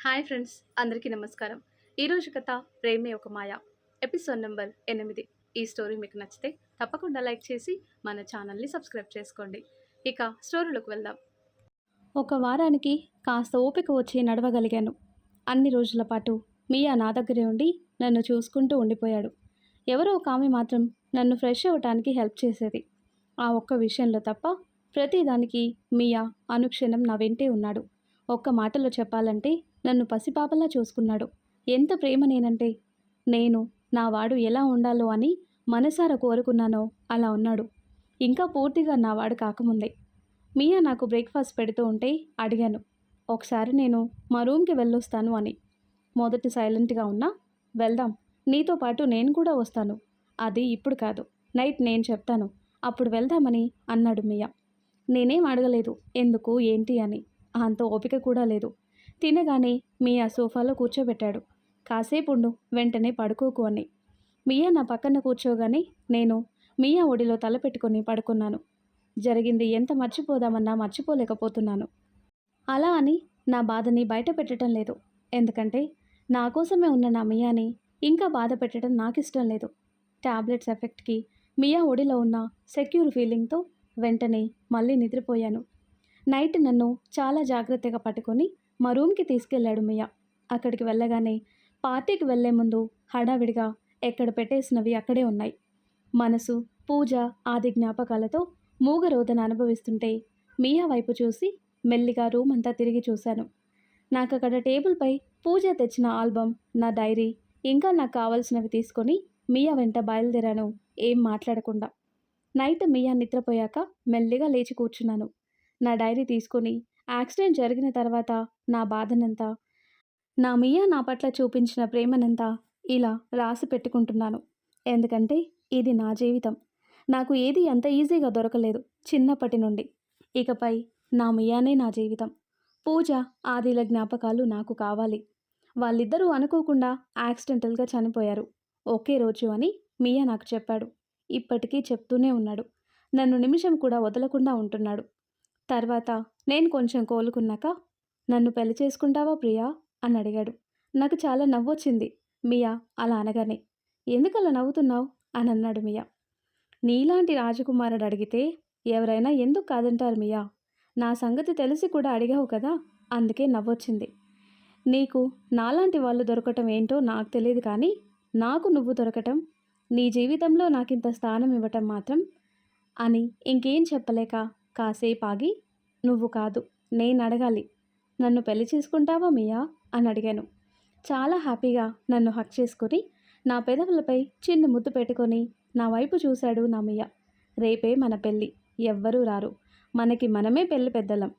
Hi friends, అందరికీ నమస్కారం. ఈరోజు కథ 'ప్రేమే ఒక మాయ' ఎపిసోడ్ నెంబర్ 8. ఈ స్టోరీ మీకు నచ్చితే తప్పకుండా లైక్ చేసి మన ఛానల్ని సబ్స్క్రైబ్ చేసుకోండి. ఇక స్టోరీలోకి వెళ్దాం. ఒక వారానికి కాస్త ఓపిక వచ్చి నడవగలిగాను. అన్ని రోజుల పాటు మియా నా దగ్గరే ఉండి నన్ను చూసుకుంటూ ఉండిపోయాడు. ఎవరో ఒక ఆమె మాత్రం నన్ను ఫ్రెష్ అవ్వటానికి హెల్ప్ చేసేది. ఆ ఒక్క విషయంలో తప్ప ప్రతిదానికి మియా అనుక్షణం నా వెంటే ఉన్నాడు. ఒక్క మాటలో చెప్పాలంటే నన్ను పసిపాపలా చూసుకున్నాడు. ఎంత ప్రేమ నేనంటే, నేను నా వాడు ఎలా ఉండాలో అని మనసారా కోరుకున్నానో అలా ఉన్నాడు. ఇంకా పూర్తిగా నా వాడు కాకముందే మియా నాకు బ్రేక్ఫాస్ట్ పెడుతూ ఉంటే అడిగాను, ఒకసారి నేను మా రూమ్కి వెళ్ళొస్తాను అని. మొదటి సైలెంట్గా ఉన్నా, వెళ్దాం, నీతో పాటు నేను కూడా వస్తాను, అది ఇప్పుడు కాదు, నైట్ నేను చెప్తాను, అప్పుడు వెళ్దామని అన్నాడు మియా. నేనేం అడగలేదు ఎందుకు ఏంటి అని. అంత ఓపిక కూడా లేదు. తినగానే మియా సోఫాలో కూర్చోబెట్టాడు. కాసేపు ఉండు, వెంటనే పడుకోకు అని. మియా నా పక్కన కూర్చోగానే నేను మియా ఒడిలో తల పెట్టుకొని పడుకున్నాను. జరిగింది ఎంత మర్చిపోదామన్నా మర్చిపోలేకపోతున్నాను. అలా అని నా బాధని బయట పెట్టడం లేదు. ఎందుకంటే నా కోసమే ఉన్న నా మియాని ఇంకా బాధ పెట్టడం నాకు ఇష్టం లేదు. టాబ్లెట్స్ ఎఫెక్ట్కి మియా ఒడిలో ఉన్న సెక్యూర్ ఫీలింగ్తో వెంటనే మళ్ళీ నిద్రపోయాను. నైట్ నన్ను చాలా జాగ్రత్తగా పట్టుకొని మా రూమ్కి తీసుకెళ్లాడు మియా. అక్కడికి వెళ్ళగానే పార్టీకి వెళ్లే ముందు హడావిడిగా ఎక్కడ పెట్టేసినవి అక్కడే ఉన్నాయి. మనసు, పూజ ఆది జ్ఞాపకాలతో మూగరోదన అనుభవిస్తుంటే మియా వైపు చూసి మెల్లిగా రూమ్ అంతా తిరిగి చూశాను. నాకు అక్కడ టేబుల్పై పూజ తెచ్చిన ఆల్బమ్, నా డైరీ, ఇంకా నాకు కావాల్సినవి తీసుకొని మియా వెంట బయలుదేరాను, ఏం మాట్లాడకుండా. నైట్ మియా నిద్రపోయాక మెల్లిగా లేచి కూర్చున్నాను. నా డైరీ తీసుకొని యాక్సిడెంట్ జరిగిన తర్వాత నా బాధనంతా, నా మియా నా పట్ల చూపించిన ప్రేమనంతా ఇలా రాసి పెట్టుకుంటున్నాను. ఎందుకంటే ఇది నా జీవితం. నాకు ఏది అంత ఈజీగా దొరకలేదు చిన్నప్పటి నుండి. ఇకపై నా మియానే నా జీవితం. పూజ, ఆదిల జ్ఞాపకాలు నాకు కావాలి. వాళ్ళిద్దరూ అనుకోకుండా యాక్సిడెంటల్గా చనిపోయారు ఒకే రోజు అని మియా నాకు చెప్పాడు. ఇప్పటికీ చెప్తూనే ఉన్నాడు. నన్ను నిమిషం కూడా వదలకుండా ఉంటున్నాడు. తర్వాత నేను కొంచెం కోలుకున్నాక, నన్ను పెళ్లి చేసుకుంటావా ప్రియా అని అడిగాడు. నాకు చాలా నవ్వొచ్చింది మియా అలా అనగానే. ఎందుకలా నవ్వుతున్నావు అని అన్నాడు మియా. నీలాంటి రాజకుమారుడు అడిగితే ఎవరైనా ఎందుకు కాదంటారు మియా? నా సంగతి తెలిసి కూడా అడిగావు కదా, అందుకే నవ్వొచ్చింది. నీకు నాలాంటి వాళ్ళు దొరకటం ఏంటో నాకు తెలియదు, కానీ నాకు నువ్వు దొరకటం, నీ జీవితంలో నాకింత స్థానం ఇవ్వటం మాత్రం అని ఇంకేం చెప్పలేక కాసేపు ఆగి, నువ్వు కాదు నేను అడగాలి, నన్ను పెళ్లి చేసుకుంటావా మియా అని అడిగాను. చాలా హ్యాపీగా నన్ను హక్ చేసుకుని నా పెదవులపై చిన్న ముద్దు పెట్టుకొని నా వైపు చూశాడు నా మియా. రేపే మన పెళ్ళి, ఎవ్వరూ రారు, మనకి మనమే పెళ్ళి పెద్దలం,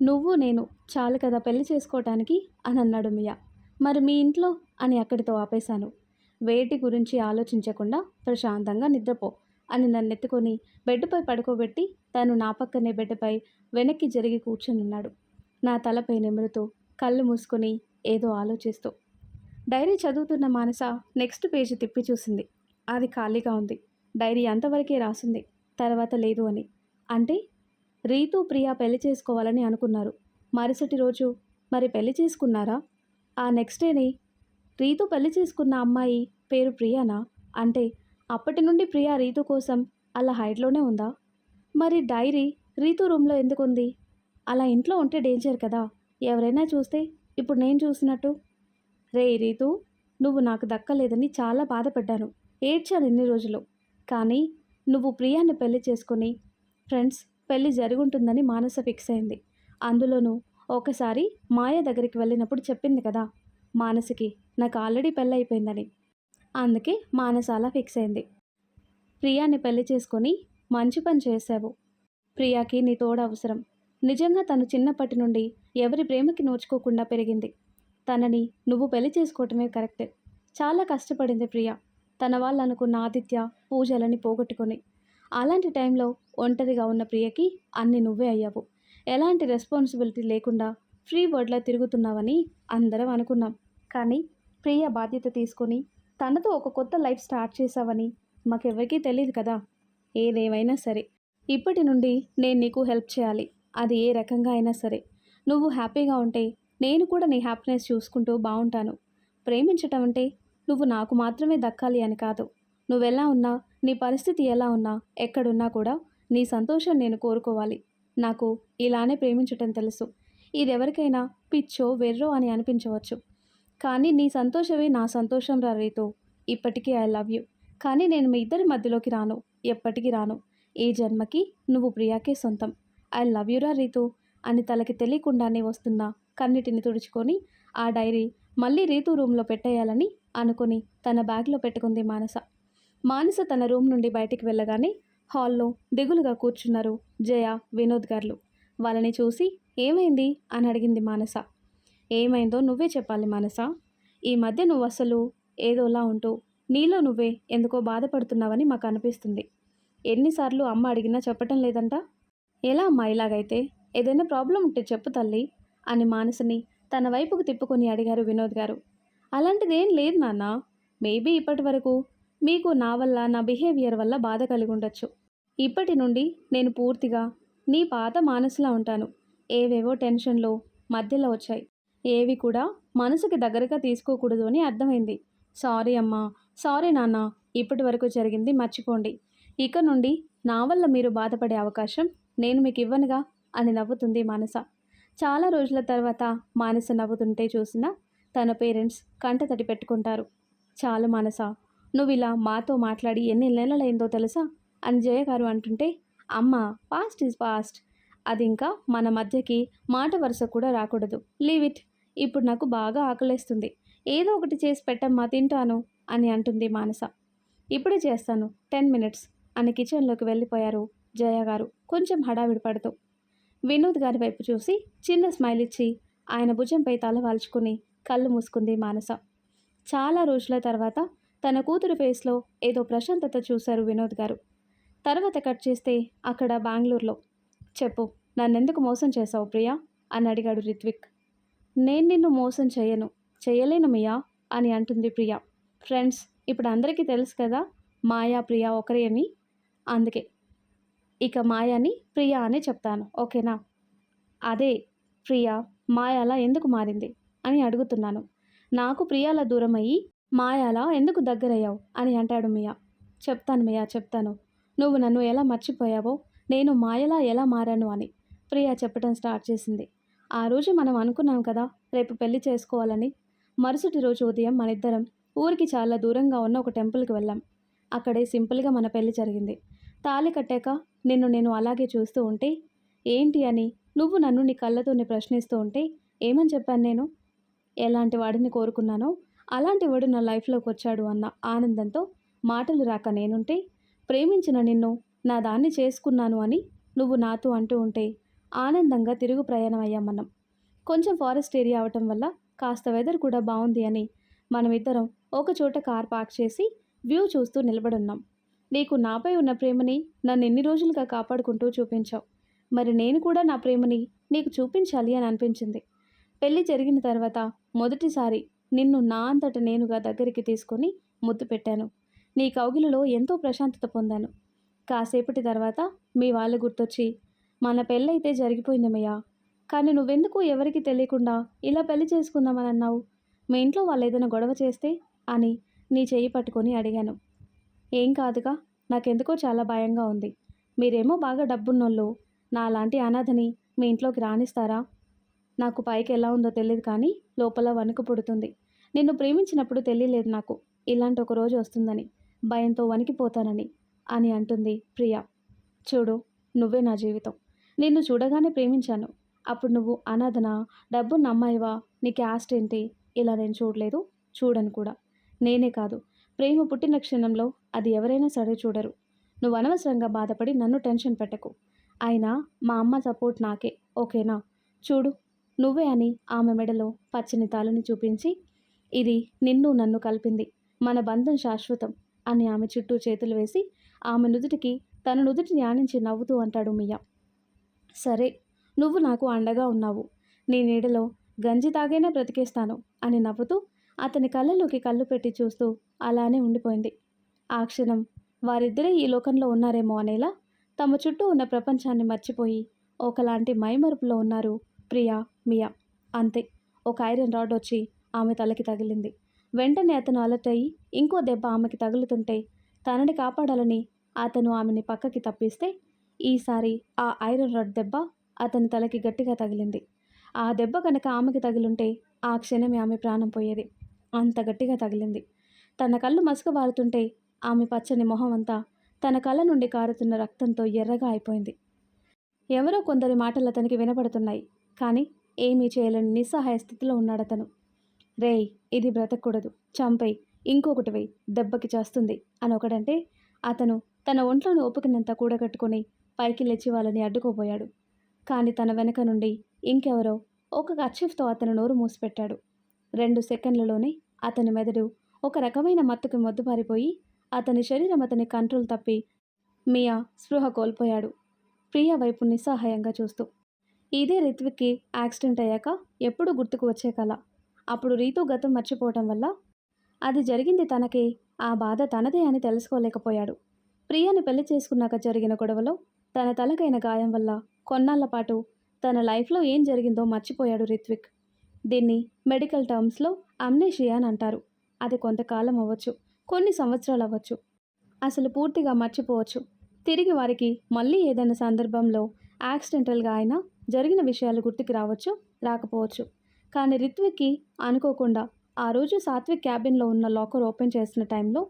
నువ్వు నేను చాలు కదా పెళ్లి చేసుకోవటానికి అని అన్నాడు మియా. మరి మీ ఇంట్లో అని అక్కడితో ఆపేశాను. వేటి గురించి ఆలోచించకుండా ప్రశాంతంగా నిద్రపో అని నన్నెత్తుకొని బెడ్పై పడుకోబెట్టి తను నా పక్కనే బెడ్పై వెనక్కి జరిగి కూర్చొనున్నాడు. నా తలపై నిమురుతూ కళ్ళు మూసుకొని ఏదో ఆలోచిస్తూ. డైరీ చదువుతున్న మానస నెక్స్ట్ పేజీ తిప్పి చూసింది. అది ఖాళీగా ఉంది. డైరీ అంతవరకే రాసింది, తర్వాత లేదు అని. అంటే రీతు, ప్రియా పెళ్లి చేసుకోవాలని అనుకున్నారు. మరుసటి రోజు మరి పెళ్లి చేసుకున్నారా? ఆ నెక్స్ట్ డేని రీతు పెళ్లి చేసుకున్న అమ్మాయి పేరు ప్రియానా? అంటే అప్పటి నుండి ప్రియా రీతు కోసం అలా హైడ్లోనే ఉందా? మరి డైరీ రీతు రూమ్లో ఎందుకుంది? అలా ఇంట్లో ఉంటే డేంజర్ కదా, ఎవరైనా చూస్తే ఇప్పుడు నేను చూసినట్టు. రే రీతు, నువ్వు నాకు దక్కలేదని చాలా బాధపడ్డాను, ఏడ్చాను ఇన్ని రోజులు. కానీ నువ్వు ప్రియాని పెళ్లి చేసుకుని ఫ్రెండ్స్ పెళ్ళి జరుగుంటుందని మానస ఫిక్స్ అయింది. అందులోనూ ఒకసారి మాయ దగ్గరికి వెళ్ళినప్పుడు చెప్పింది కదా మానసకి, నాకు ఆల్రెడీ పెళ్ళైపోయిందని. అందుకే మానస అలా ఫిక్స్ అయింది. ప్రియాని పెళ్లి చేసుకొని మంచి పని చేశావు. ప్రియాకి నీ తోడు అవసరం. నిజంగా తను చిన్నప్పటి నుండి ఎవరి ప్రేమకి నోచుకోకుండా పెరిగింది. తనని నువ్వు పెళ్లి చేసుకోవటమే కరెక్ట్. చాలా కష్టపడింది ప్రియా, తన వాళ్ళు అనుకున్న ఆదిత్య, పూజలని పోగొట్టుకొని. అలాంటి టైంలో ఒంటరిగా ఉన్న ప్రియకి అన్ని నువ్వే అయ్యావు. ఎలాంటి రెస్పాన్సిబిలిటీ లేకుండా ఫ్రీ బర్డ్లా తిరుగుతున్నావని అందరం అనుకున్నాం. కానీ ప్రియ బాధ్యత తీసుకొని తనతో ఒక కొత్త లైఫ్ స్టార్ట్ చేశావని మాకెవరికీ తెలియదు కదా. ఏదేమైనా సరే, ఇప్పటి నుండి నేను నీకు హెల్ప్ చేయాలి, అది ఏ రకంగా అయినా సరే. నువ్వు హ్యాపీగా ఉంటే నేను కూడా నీ హ్యాపీనెస్ చూసుకుంటూ బావుంటాను. ప్రేమించటం అంటే నువ్వు నాకు మాత్రమే దక్కాలి అని కాదు. నువ్వెలా ఉన్నా, నీ పరిస్థితి ఎలా ఉన్నా, ఎక్కడున్నా కూడా నీ సంతోషం నేను కోరుకోవాలి. నాకు ఇలానే ప్రేమించటం తెలుసు. ఇదెవరికైనా పిచ్చో, వెర్రో అని అనిపించవచ్చు. కానీ నీ సంతోషమే నా సంతోషం రా రీతూ. ఇప్పటికీ ఐ లవ్ యూ. కానీ నేను మీ ఇద్దరి మధ్యలోకి రాను. ఎప్పటికీ రాను. ఈ జన్మకి నువ్వు ప్రియాకే సొంతం. ఐ లవ్ యూ రా రీతూ అని తలకి తెలియకుండానే వస్తున్న కన్నిటిని తుడుచుకొని ఆ డైరీ మళ్ళీ రీతూ రూమ్లో పెట్టేయాలని అనుకుని తన బ్యాగ్లో పెట్టుకుంది మానస. మానస తన రూమ్ నుండి బయటికి వెళ్ళగానే హాల్లో దిగులుగా కూర్చున్నారు జయ, వినోద్ గారు. వాళ్ళని చూసి ఏమైంది అని అడిగింది మానస. ఏమైందో నువ్వే చెప్పాలి మానస. ఈ మధ్య నువ్వు అసలు ఏదోలా ఉంటూ నీలో నువ్వే ఎందుకో బాధపడుతున్నావని మాకు అనిపిస్తుంది. ఎన్నిసార్లు అమ్మ అడిగినా చెప్పటం లేదంట. ఎలా అమ్మా ఇలాగైతే? ఏదైనా ప్రాబ్లం ఉంటే చెప్పు తల్లి అని మానసని తన వైపుకు తిప్పుకొని అడిగారు వినోద్ గారు. అలాంటిదేం లేదు నాన్న. మేబీ ఇప్పటి వరకు మీకు నా వల్ల, నా బిహేవియర్ వల్ల బాధ కలిగి ఉండొచ్చు. ఇప్పటి నుండి నేను పూర్తిగా నీ పాత మానసులా ఉంటాను. ఏవేవో టెన్షన్లు మధ్యలో వచ్చాయి. ఏవి కూడా మనసుకి దగ్గరగా తీసుకోకూడదు అని అర్థమైంది. సారీ అమ్మా, సారీ నాన్న. ఇప్పటి వరకు జరిగింది మర్చిపోండి. ఇక నుండి నా వల్ల మీరు బాధపడే అవకాశం నేను మీకు ఇవ్వనుగా అని నవ్వుతుంది మానస. చాలా రోజుల తర్వాత మానస నవ్వుతుంటే చూసిన తన పేరెంట్స్ కంటతడి పెట్టుకుంటారు. చాలు మానస, నువ్వు ఇలా మాతో మాట్లాడి ఎన్ని నెలలైందో తెలుసా అని జయ గారు అంటుంటే, అమ్మ పాస్ట్ ఈజ్ పాస్ట్. అది ఇంకా మన మధ్యకి మాట వరుస కూడా రాకూడదు. Leave it. ఇప్పుడు నాకు బాగా ఆకలేస్తుంది. ఏదో ఒకటి చేసి పెట్టమ్మా, తింటాను అని అంటుంది మానస. ఇప్పుడే చేస్తాను, 10 minutes అని కిచెన్లోకి వెళ్ళిపోయారు జయ గారు కొంచెం హడావిడి పడుతూ. వినోద్ గారి వైపు చూసి చిన్న స్మైల్ ఇచ్చి ఆయన భుజంపై తల వాల్చుకుని కళ్ళు మూసుకుంది మానస. చాలా రోజుల తర్వాత తన కూతురు ఫేస్లో ఏదో ప్రశాంతత చూశారు వినోద్ గారు. తర్వాత కట్ చేస్తే అక్కడ బెంగళూరులో. చెప్పు, నన్నెందుకు మోసం చేశావు ప్రియా అని అడిగాడు రిత్విక్. నేను నిన్ను మోసం చేయలేను మియా అని అంటుంది ప్రియా. ఫ్రెండ్స్, ఇప్పుడు అందరికీ తెలుసు కదా మాయా ప్రియా ఒకరే అని. అందుకే ఇక మాయాని ప్రియా అని చెప్తాను, ఓకేనా? అదే ప్రియా మాయాలా ఎందుకు మారింది అని అడుగుతున్నాను. నాకు ప్రియాల దూరం అయ్యి మాయాలా ఎందుకు దగ్గరయ్యావు అని అంటాడు మియా. చెప్తాను మియా, చెప్తాను. నువ్వు నన్ను ఎలా మర్చిపోయావో నేను మాయలా ఎలా మారాను అని ప్రియా చెప్పడం స్టార్ట్ చేసింది. ఆ రోజు మనం అనుకున్నాం కదా రేపు పెళ్లి చేసుకోవాలని. మరుసటి రోజు ఉదయం మనిద్దరం ఊరికి చాలా దూరంగా ఉన్న ఒక టెంపుల్కి వెళ్ళాం. అక్కడే సింపుల్గా మన పెళ్లి జరిగింది. తాళి కట్టాక నిన్ను నేను అలాగే చూస్తూ ఉంటే ఏంటి అని నువ్వు నన్ను నీ కళ్ళతోనే ప్రశ్నిస్తూ ఉంటే ఏమని చెప్పాను నేను? ఎలాంటి వాడిని కోరుకున్నానో అలాంటి వాడు నా లైఫ్లోకి వచ్చాడు అన్న ఆనందంతో మాటలు రాక నేనుంటే, ప్రేమించిన నిన్ను నా దాన్ని చేసుకున్నాను అని నువ్వు నాతో అంటూ ఉంటే ఆనందంగా తిరుగు ప్రయాణం అయ్యాం మనం. కొంచెం ఫారెస్ట్ ఏరియా అవటం వల్ల కాస్త వెదర్ కూడా బాగుంది అని మనమిద్దరం ఒకచోట కార్ పార్క్ చేసి వ్యూ చూస్తూ నిలబడున్నాం. నీకు నాపై ఉన్న ప్రేమని నన్ను ఎన్ని రోజులుగా కాపాడుకుంటూ చూపించావు. మరి నేను కూడా నా ప్రేమని నీకు చూపించాలి అని అనిపించింది. పెళ్ళి జరిగిన తర్వాత మొదటిసారి నిన్ను నా అంతట నేనుగా దగ్గరికి తీసుకొని ముద్దు పెట్టాను. నీ కౌగిలిలో ఎంతో ప్రశాంతత పొందాను. కాసేపటి తర్వాత మీ వాళ్ళు గుర్తొచ్చి మన పెళ్ళైతే జరిగిపోయిందమ్మయ్యా, కానీ నువ్వెందుకు ఎవరికి తెలియకుండా ఇలా పెళ్లి చేసుకుందామని అన్నావు? మీ ఇంట్లో వాళ్ళు ఏదైనా గొడవ చేస్తే అని నీ చెయ్యి పట్టుకొని అడిగాను. ఏం కాదుగా, నాకెందుకో చాలా భయంగా ఉంది. మీరేమో బాగా డబ్బున్నోళ్ళు, నాలాంటి అనాథని మీ ఇంట్లోకి రానిస్తారా? నాకు పైకి ఎలా ఉందో తెలియదు కానీ లోపల వణుకు పుడుతుంది. నిన్ను ప్రేమించినప్పుడు తెలియలేదు నాకు ఇలాంటి ఒక రోజు వస్తుందని, భయంతో వణికిపోతానని అని అంటుంది ప్రియా. చూడు, నువ్వే నా జీవితం. నిన్ను చూడగానే ప్రేమించాను. అప్పుడు నువ్వు అనాథనా, డబ్బున్న అమ్మాయివా, నీ క్యాస్ట్ ఏంటి ఇలా నేను చూడలేదు, చూడను కూడా. నేనే కాదు, ప్రేమ పుట్టిన క్షణంలో అది ఎవరైనా సరే చూడరు. నువ్వు అనవసరంగా బాధపడి నన్ను టెన్షన్ పెట్టకు. అయినా మా అమ్మ సపోర్ట్ నాకే, ఓకేనా? చూడు, నువ్వే అని ఆమె మెడలో పచ్చని తాళని చూపించి, ఇది నిన్ను నన్ను కలిపింది, మన బంధం శాశ్వతం అని ఆమె చుట్టూ చేతులు వేసి ఆమె నుదుటికి తన నుదుటిని ఆనించి నవ్వుతూ అంటాడు మియా. సరే, నువ్వు నాకు అండగా ఉన్నావు. నీ నీడలో గంజి తాగైనా బ్రతికేస్తాను అని నవ్వుతూ అతని కళ్ళలోకి కళ్ళు పెట్టి చూస్తూ అలానే ఉండిపోయింది. ఆ క్షణం వారిద్దరే ఈ లోకంలో ఉన్నారేమో అనేలా తమ చుట్టూ ఉన్న ప్రపంచాన్ని మర్చిపోయి ఒకలాంటి మైమరుపులో ఉన్నారు ప్రియా, మియా. అంతే, ఒక ఐరన్ రాడ్ వచ్చి ఆమె తలకి తగిలింది. వెంటనే అతను అలర్ట్ అయ్యి ఇంకో దెబ్బ ఆమెకి తగులుతుంటే తనని కాపాడాలని అతను ఆమెని పక్కకి తప్పిస్తే ఈసారి ఆ ఐరన్ రాడ్ దెబ్బ అతని తలకి గట్టిగా తగిలింది. ఆ దెబ్బ కనుక ఆమెకి తగిలుంటే ఆ క్షణమే ఆమె ప్రాణం పోయేది. అంత గట్టిగా తగిలింది. తన కళ్ళు మసకబారుతుంటే ఆమె పచ్చని మొహం అంతా తన కళ్ళ నుండి కారుతున్న రక్తంతో ఎర్రగా అయిపోయింది. ఎవరో కొందరి మాటలు అతనికి వినపడుతున్నాయి. కానీ ఏమీ చేయలేని నిస్సహాయ స్థితిలో ఉన్నాడతను. రేయ్, ఇది బ్రతకూడదు, చంపేయ్, ఇంకొకటి వేయ్, దెబ్బకి చేస్తుంది అని ఒకడంటే అతను తన ఒంట్లోని ఓపికనంతా కూడగట్టుకుని పైకి లేచి వాళ్ళని అడ్డుకోబోయాడు. కానీ తన వెనక నుండి ఇంకెవరో ఒక కర్చీఫ్తో అతను నోరు మూసిపెట్టాడు. 2 సెకండ్లలోనే అతని మెదడు ఒక రకమైన మత్తుకి మొద్దుబారిపోయి అతని శరీరం అతని కంట్రోల్ తప్పి మియా స్పృహ కోల్పోయాడు, ప్రియ వైపు నిస్సహాయంగా చూస్తూ. ఇదే రిత్విక్కి యాక్సిడెంట్ అయ్యాక ఎప్పుడూ గుర్తుకు వచ్చే కళ. అప్పుడు రీతు గతం మర్చిపోవటం వల్ల అది జరిగింది తనకే, ఆ బాధ తనదే అని తెలుసుకోలేకపోయాడు. ప్రియని పెళ్లి చేసుకున్నాక జరిగిన గొడవలో తన తలకైన గాయం వల్ల కొన్నాళ్ల పాటు తన లైఫ్లో ఏం జరిగిందో మర్చిపోయాడు రిత్విక్. దీన్ని మెడికల్ టర్మ్స్లో అమ్నేషియా అని అంటారు. అది కొంతకాలం అవ్వచ్చు, కొన్ని సంవత్సరాలు అవ్వచ్చు, అసలు పూర్తిగా మర్చిపోవచ్చు. తిరిగి వారికి మళ్ళీ ఏదైనా సందర్భంలో యాక్సిడెంటల్గా అయినా జరిగిన విషయాలు గుర్తుకు రావచ్చు, రాకపోవచ్చు. కానీ రిత్విక్కి అనుకోకుండా ఆ రోజు సాత్విక్ క్యాబిన్లో ఉన్న లాకర్ ఓపెన్ చేసిన టైంలో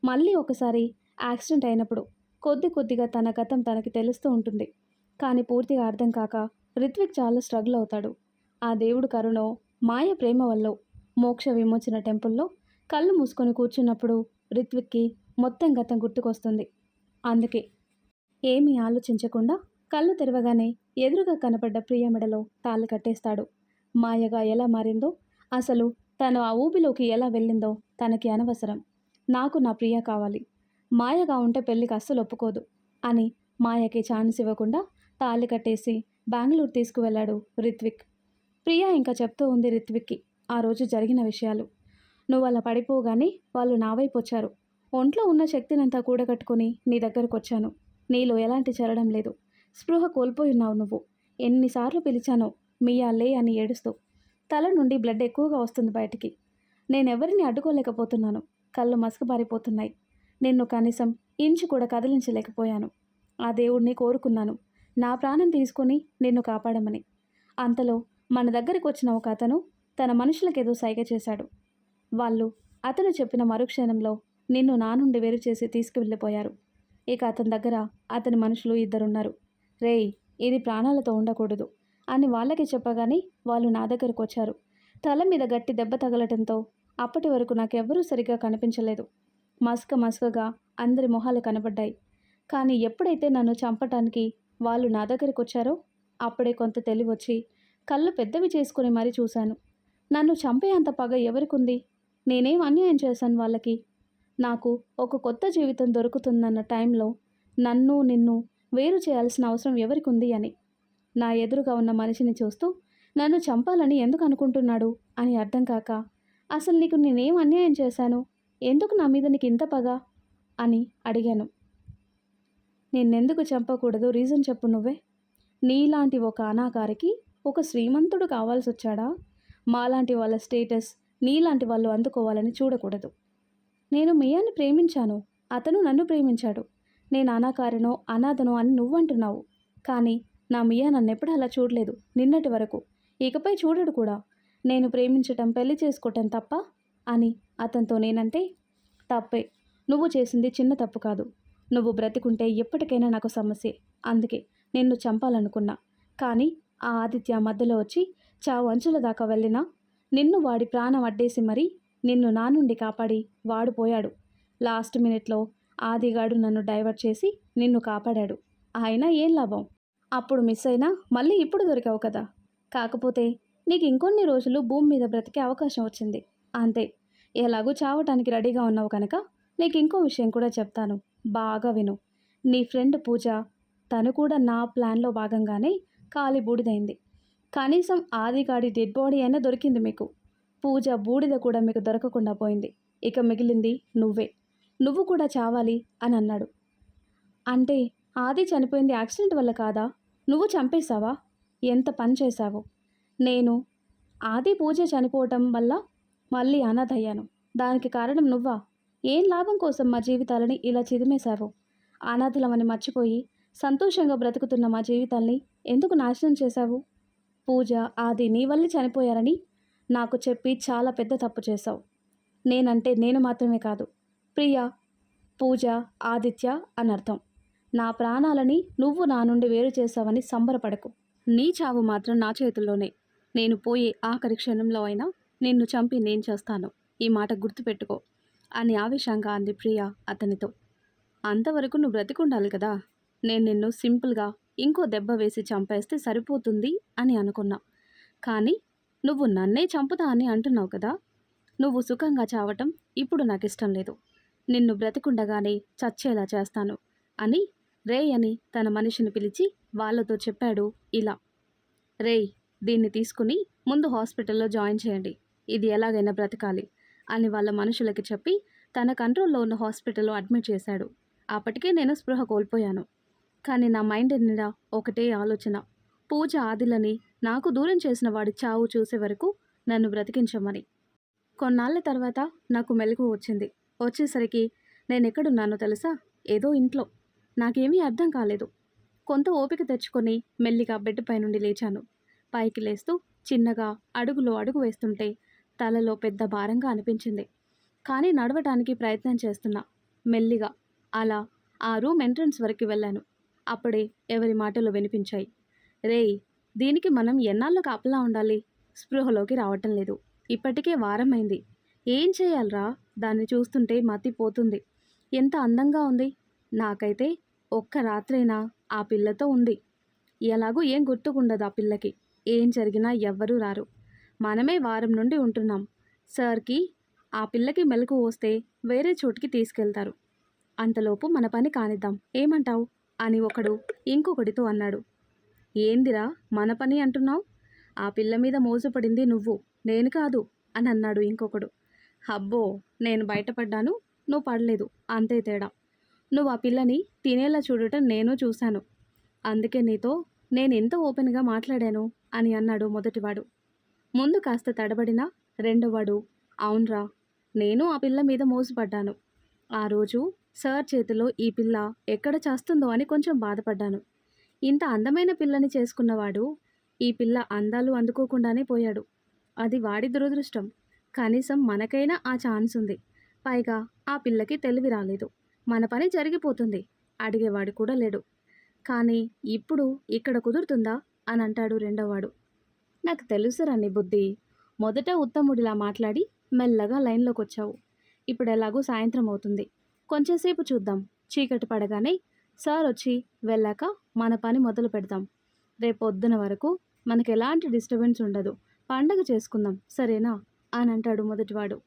మళ్ళీ ఒకసారి యాక్సిడెంట్ అయినప్పుడు కొద్ది కొద్దిగా తన గతం తనకి తెలుస్తూ ఉంటుంది. కానీ పూర్తిగా అర్థం కాక రిత్విక్ చాలా స్ట్రగుల్ అవుతాడు. ఆ దేవుడు కరుణో మాయ ప్రేమ వల్ల మోక్ష విమోచన టెంపుల్లో కళ్ళు మూసుకొని కూర్చున్నప్పుడు రిత్విక్కి మొత్తం గతం గుర్తుకొస్తుంది. అందుకే ఏమీ ఆలోచించకుండా కళ్ళు తెరవగానే ఎదురుగా కనపడ్డ ప్రియ మెడలో తాళి కట్టేస్తాడు. మాయగా ఎలా మారిందో, అసలు తను ఆ ఊబిలోకి ఎలా వెళ్ళిందో తనకి అనవసరం. నాకు నా ప్రియ కావాలి, మాయగా ఉంటే పెళ్ళికి అస్సలు ఒప్పుకోదు అని మాయకి ఛాన్స్ ఇవ్వకుండా తాళి కట్టేసి బెంగళూరు తీసుకువెళ్ళాడు రిత్విక్. ప్రియ ఇంకా చెప్తూ ఉంది రిత్విక్కి ఆ రోజు జరిగిన విషయాలు. నువ్వు అలా పడిపోగానే వాళ్ళు నా వైపు వచ్చారు. ఒంట్లో ఉన్న శక్తినంతా కూడగట్టుకుని నీ దగ్గరకు వచ్చాను. నీలో ఎలాంటి చలనం లేదు, స్పృహ కోల్పోయి ఉన్నావు నువ్వు. ఎన్నిసార్లు పిలిచానో మియా లే అని ఏడుస్తూ. తల నుండి బ్లడ్ ఎక్కువగా వస్తుంది బయటికి. నేనెవరిని అడ్డుకోలేకపోతున్నాను, కళ్ళు మసకబారిపోతున్నాయి. నిన్ను కనీసం ఇంచు కూడా కదిలించలేకపోయాను. ఆ దేవుడిని కోరుకున్నాను నా ప్రాణం తీసుకొని నిన్ను కాపాడమని. అంతలో మన దగ్గరికి వచ్చిన ఒక అతను తన మనుషులకేదో సైగ చేశాడు. వాళ్ళు అతను చెప్పిన మరుక్షణంలో నిన్ను నా నుండి వేరు చేసి తీసుకువెళ్ళిపోయారు. ఇక అతని దగ్గర అతని మనుషులు 2 ఉన్నారు. రేయ్, ఇది ప్రాణాలతో ఉండకూడదు అని వాళ్ళకి చెప్పగానే వాళ్ళు నా దగ్గరకు వచ్చారు. తల మీద గట్టి దెబ్బ తగలటంతో అప్పటి వరకు నాకెవ్వరూ సరిగ్గా కనిపించలేదు. మసకగా అందరి మొహాలు కనబడ్డాయి. కానీ ఎప్పుడైతే నన్ను చంపటానికి వాళ్ళు నా దగ్గరికి వచ్చారో అప్పుడే కొంత తెలివొచ్చి కళ్ళు పెద్దవి చేసుకుని మరీ చూశాను. నన్ను చంపేంత పగ ఎవరికుంది? నేనేం అన్యాయం చేశాను వాళ్ళకి? నాకు ఒక కొత్త జీవితం దొరుకుతుందన్న టైంలో నిన్ను వేరు చేయాల్సిన అవసరం ఎవరికుంది అని. నా ఎదురుగా ఉన్న మనిషిని చూస్తూ నన్ను చంపాలని ఎందుకు అనుకుంటున్నాడు అని అర్థం కాక, అసలు నీకు నేనేం అన్యాయం చేశాను, ఎందుకు నా మీద నీకు ఇంత పగ అని అడిగాను. నిన్నెందుకు చంపకూడదు రీజన్ చెప్పు నువ్వే. నీలాంటి ఒక అనాకారికి ఒక శ్రీమంతుడు కావాల్సి వచ్చాడా? మాలాంటి వాళ్ళ స్టేటస్ నీలాంటి వాళ్ళు అందుకోవాలని చూడకూడదు. నేను మియాని ప్రేమించాను, అతను నన్ను ప్రేమించాడు. నేను అనాకారనో అనాథనో అని నువ్వంటున్నావు. కానీ నా మియా నన్నెప్పుడు అలా చూడలేదు నిన్నటి వరకు, ఇకపై చూడడు కూడా. నేను ప్రేమించటం పెళ్లి చేసుకోవటం తప్ప అని అతనితో నేనంటే, తప్పే, నువ్వు చేసింది చిన్న తప్పు కాదు. నువ్వు బ్రతికుంటే ఎప్పటికైనా నాకు సమస్యే. అందుకే నిన్ను చంపాలనుకున్నా. కానీ ఆ ఆదిత్య మధ్యలో వచ్చి చావు అంచుల దాకా వెళ్ళినా నిన్ను వాడి ప్రాణం అడ్డేసి మరీ నిన్ను నా నుండి కాపాడి వాడు పోయాడు. లాస్ట్ మినిట్లో ఆదిగాడు నన్ను డైవర్ట్ చేసి నిన్ను కాపాడాడు. అయినా ఏం లాభం? అప్పుడు మిస్ అయినా మళ్ళీ ఇప్పుడు దొరికావు కదా. కాకపోతే నీకు ఇంకొన్ని రోజులు భూమి మీద బ్రతికే అవకాశం వచ్చింది అంతే. ఎలాగూ చావటానికి రెడీగా ఉన్నావు కనుక నీకు ఇంకో విషయం కూడా చెప్తాను, బాగా విను. నీ ఫ్రెండ్ పూజ, తను కూడా నా ప్లాన్లో భాగంగానే కాలి బూడిదైంది. కనీసం ఆదిగాడి డెడ్ బాడీ అయినా దొరికింది మీకు. పూజ బూడిద కూడా మీకు దొరకకుండా పోయింది. ఇక మిగిలింది నువ్వే. నువ్వు కూడా చావాలి అని అన్నాడు. అంటే ఆది చనిపోయింది యాక్సిడెంట్ వల్ల కాదా? నువ్వు చంపేశావా? ఎంత పని చేశావు? నేను ఆది పూజ చనిపోవటం వల్ల మళ్ళీ అనాథ అయ్యాను. దానికి కారణం నువ్వా? ఏం లాభం కోసం మా జీవితాలని ఇలా చిదిమేశావు? అనాథలమని మర్చిపోయి సంతోషంగా బ్రతుకుతున్న మా జీవితాల్ని ఎందుకు నాశనం చేశావు? పూజ, ఆది నీ వల్లే చనిపోయారని నాకు చెప్పి చాలా పెద్ద తప్పు చేశావు. నేనంటే నేను మాత్రమే కాదు, ప్రియ, పూజ, ఆదిత్య అనర్థం. నా ప్రాణాలని నువ్వు నా నుండి వేరు చేశావని సంబరపడకు. నీ చావు మాత్రం నా చేతుల్లోనే. నేను పోయే ఆఖరి క్షణంలో అయినా నిన్ను చంపి నేను చేస్తాను. ఈ మాట గుర్తుపెట్టుకో అని ఆవేశంగా అంది ప్రియ అతనితో. అంతవరకు నువ్వు బ్రతికుండాలి కదా. నేను నిన్ను సింపుల్గా ఇంకో దెబ్బ వేసి చంపేస్తే సరిపోతుంది అని అనుకున్నా. కానీ నువ్వు నన్నే చంపుతా అని అంటున్నావు కదా. నువ్వు సుఖంగా చావటం ఇప్పుడు నాకు ఇష్టం లేదు. నిన్ను బ్రతికుండగానే చచ్చేలా చేస్తాను అని రేయ్ అని తన మనిషిని పిలిచి వాళ్ళతో చెప్పాడు ఇలా. రేయ్, దీన్ని తీసుకుని ముందు హాస్పిటల్లో జాయిన్ చేయండి. ఇది ఎలాగైనా బ్రతకాలి అని వాళ్ళ మనుషులకి చెప్పి తన కంట్రోల్లో ఉన్న హాస్పిటల్లో అడ్మిట్ చేశాడు. అప్పటికే నేను స్పృహ కోల్పోయాను. కానీ నా మైండ్ నిండా ఒకటే ఆలోచన. పూజ, ఆదిలని నాకు దూరం చేసిన వాడి చావు చూసే వరకు నన్ను బ్రతికించమని. కొన్నాళ్ళ తర్వాత నాకు మెలకువ వచ్చింది. వచ్చేసరికి నేను ఎక్కడున్నానో తెలుసా? ఏదో ఇంట్లో. నాకేమీ అర్థం కాలేదు. కొంత ఓపిక తెచ్చుకొని మెల్లిగా బెడ్ పై నుండి లేచాను. పైకి లేస్తూ చిన్నగా అడుగులో అడుగు వేస్తుంటే తలలో పెద్ద భారంగా అనిపించింది. కానీ నడవటానికి ప్రయత్నం చేస్తున్నా. మెల్లిగా అలా ఆ రూమ్ ఎంట్రన్స్ వరకు వెళ్ళాను. అప్పుడే ఎవరి మాటలు వినిపించాయి. రేయ్, దీనికి మనం ఎన్నాళ్ళు కాపలా ఉండాలి? స్పృహలోకి రావటం లేదు. ఇప్పటికే వారమైంది. ఏం చేయాలరా? దాన్ని చూస్తుంటే మతిపోతుంది. ఎంత అందంగా ఉంది. నాకైతే ఒక్క రాత్రైనా ఆ పిల్లతో ఉంది. ఎలాగూ ఏం గుర్తుకుండదు ఆ పిల్లకి. ఏం జరిగినా ఎవ్వరూ రారు. మనమే వారం నుండి ఉంటున్నాం. సార్కి ఆ పిల్లకి మెలకు వస్తే వేరే చోటికి తీసుకెళ్తారు. అంతలోపు మన పని కానిద్దాం, ఏమంటావు అని ఒకడు ఇంకొకడితో అన్నాడు. ఏందిరా మన పని అంటున్నావు? ఆ పిల్ల మీద మోసపడింది నువ్వు, నేను కాదు అని అన్నాడు ఇంకొకడు. అబ్బో, నేను బయటపడ్డాను, నువ్వు పడలేదు, అంతే తేడా. నువ్వు ఆ పిల్లని తినేలా చూడటం నేను చూశాను. అందుకే నీతో నేను ఎంత ఓపెన్గా మాట్లాడాను అని అన్నాడు మొదటివాడు. ముందు కాస్త తడబడినా రెండోవాడు, అవునరా, నేను ఆ పిల్ల మీద మోసపడ్డాను. ఆ రోజు సార్ చేతిలో ఈ పిల్ల ఎక్కడ చేస్తుందో అని కొంచెం బాధపడ్డాను. ఇంత అందమైన పిల్లని చేసుకున్నవాడు ఈ పిల్ల అందాలు అందుకోకుండానే పోయాడు. అది వాడి దురదృష్టం. కనీసం మనకైనా ఆ ఛాన్స్ ఉంది. పైగా ఆ పిల్లకి తెలివి రాలేదు. మన పని జరిగిపోతుంది. అడిగేవాడు కూడా లేడు. కానీ ఇప్పుడు ఇక్కడ కుదురుతుందా అని అంటాడు రెండోవాడు. నాకు తెలుసురా నీ బుద్ధి. మొదట ఉత్తముడిలా మాట్లాడి మెల్లగా లైన్లోకి వచ్చావు. ఇప్పుడు ఎలాగూ సాయంత్రం అవుతుంది. కొంచెంసేపు చూద్దాం. చీకటి పడగానే సార్ వచ్చి వెళ్ళాక మన పని మొదలు పెడదాం. రేపొద్దున వరకు మనకు ఎలాంటి డిస్టర్బెన్స్ ఉండదు. పండగ చేసుకుందాం, సరేనా అని అంటాడు మొదటివాడు.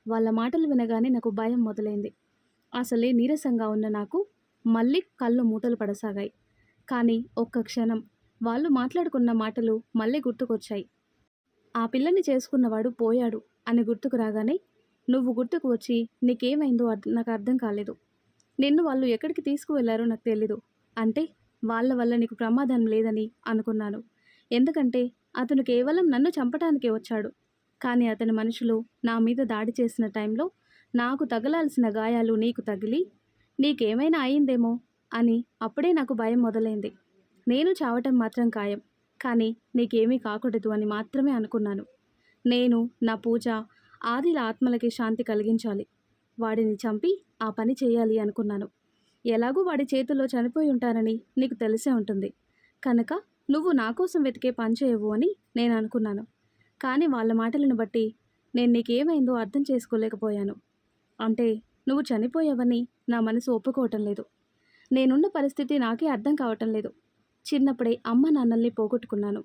వాళ్ళ మాటలు వినగానే నాకు భయం మొదలైంది. అసలే నీరసంగా ఉన్న నాకు మళ్ళీ కళ్ళు మూతలు పడసాగాయి. కానీ ఒక్క క్షణం వాళ్ళు మాట్లాడుకున్న మాటలు మళ్ళీ గుర్తుకొచ్చాయి. ఆ పిల్లని చేసుకున్నవాడు పోయాడు అని గుర్తుకు రాగానే నువ్వు గుర్తుకు వచ్చి నీకేమైందో నాకు అర్థం కాలేదు. నిన్ను వాళ్ళు ఎక్కడికి తీసుకువెళ్లారో నాకు తెలీదు. అంటే వాళ్ళ వల్ల నీకు ప్రమాదం లేదని అనుకున్నాను. ఎందుకంటే అతను కేవలం నన్ను చంపటానికే వచ్చాడు. కానీ అతని మనుషులు నా మీద దాడి చేసిన టైంలో నాకు తగలాల్సిన గాయాలు నీకు తగిలి నీకేమైనా అయిందేమో అని అప్పుడే నాకు భయం మొదలైంది. నేను చావటం మాత్రం ఖాయం, కానీ నీకేమీ కాకూడదు అని మాత్రమే అనుకున్నాను. నేను నా పూజ ఆదిల ఆత్మలకి శాంతి కలిగించాలి. వాడిని చంపి ఆ పని చేయాలి అనుకున్నాను. ఎలాగూ వాడి చేతుల్లో చనిపోయి ఉంటానని నీకు తెలిసే ఉంటుంది. కనుక నువ్వు నా కోసం వెతికే పని చేయవు అని నేను అనుకున్నాను. కానీ వాళ్ళ మాటలను బట్టి నేను నీకేమైందో అర్థం చేసుకోలేకపోయాను. అంటే నువ్వు చనిపోయావని నా మనసు ఒప్పుకోవటం లేదు. నేనున్న పరిస్థితి నాకే అర్థం కావటం లేదు. చిన్నప్పుడే అమ్మ నాన్నల్ని పోగొట్టుకున్నాను.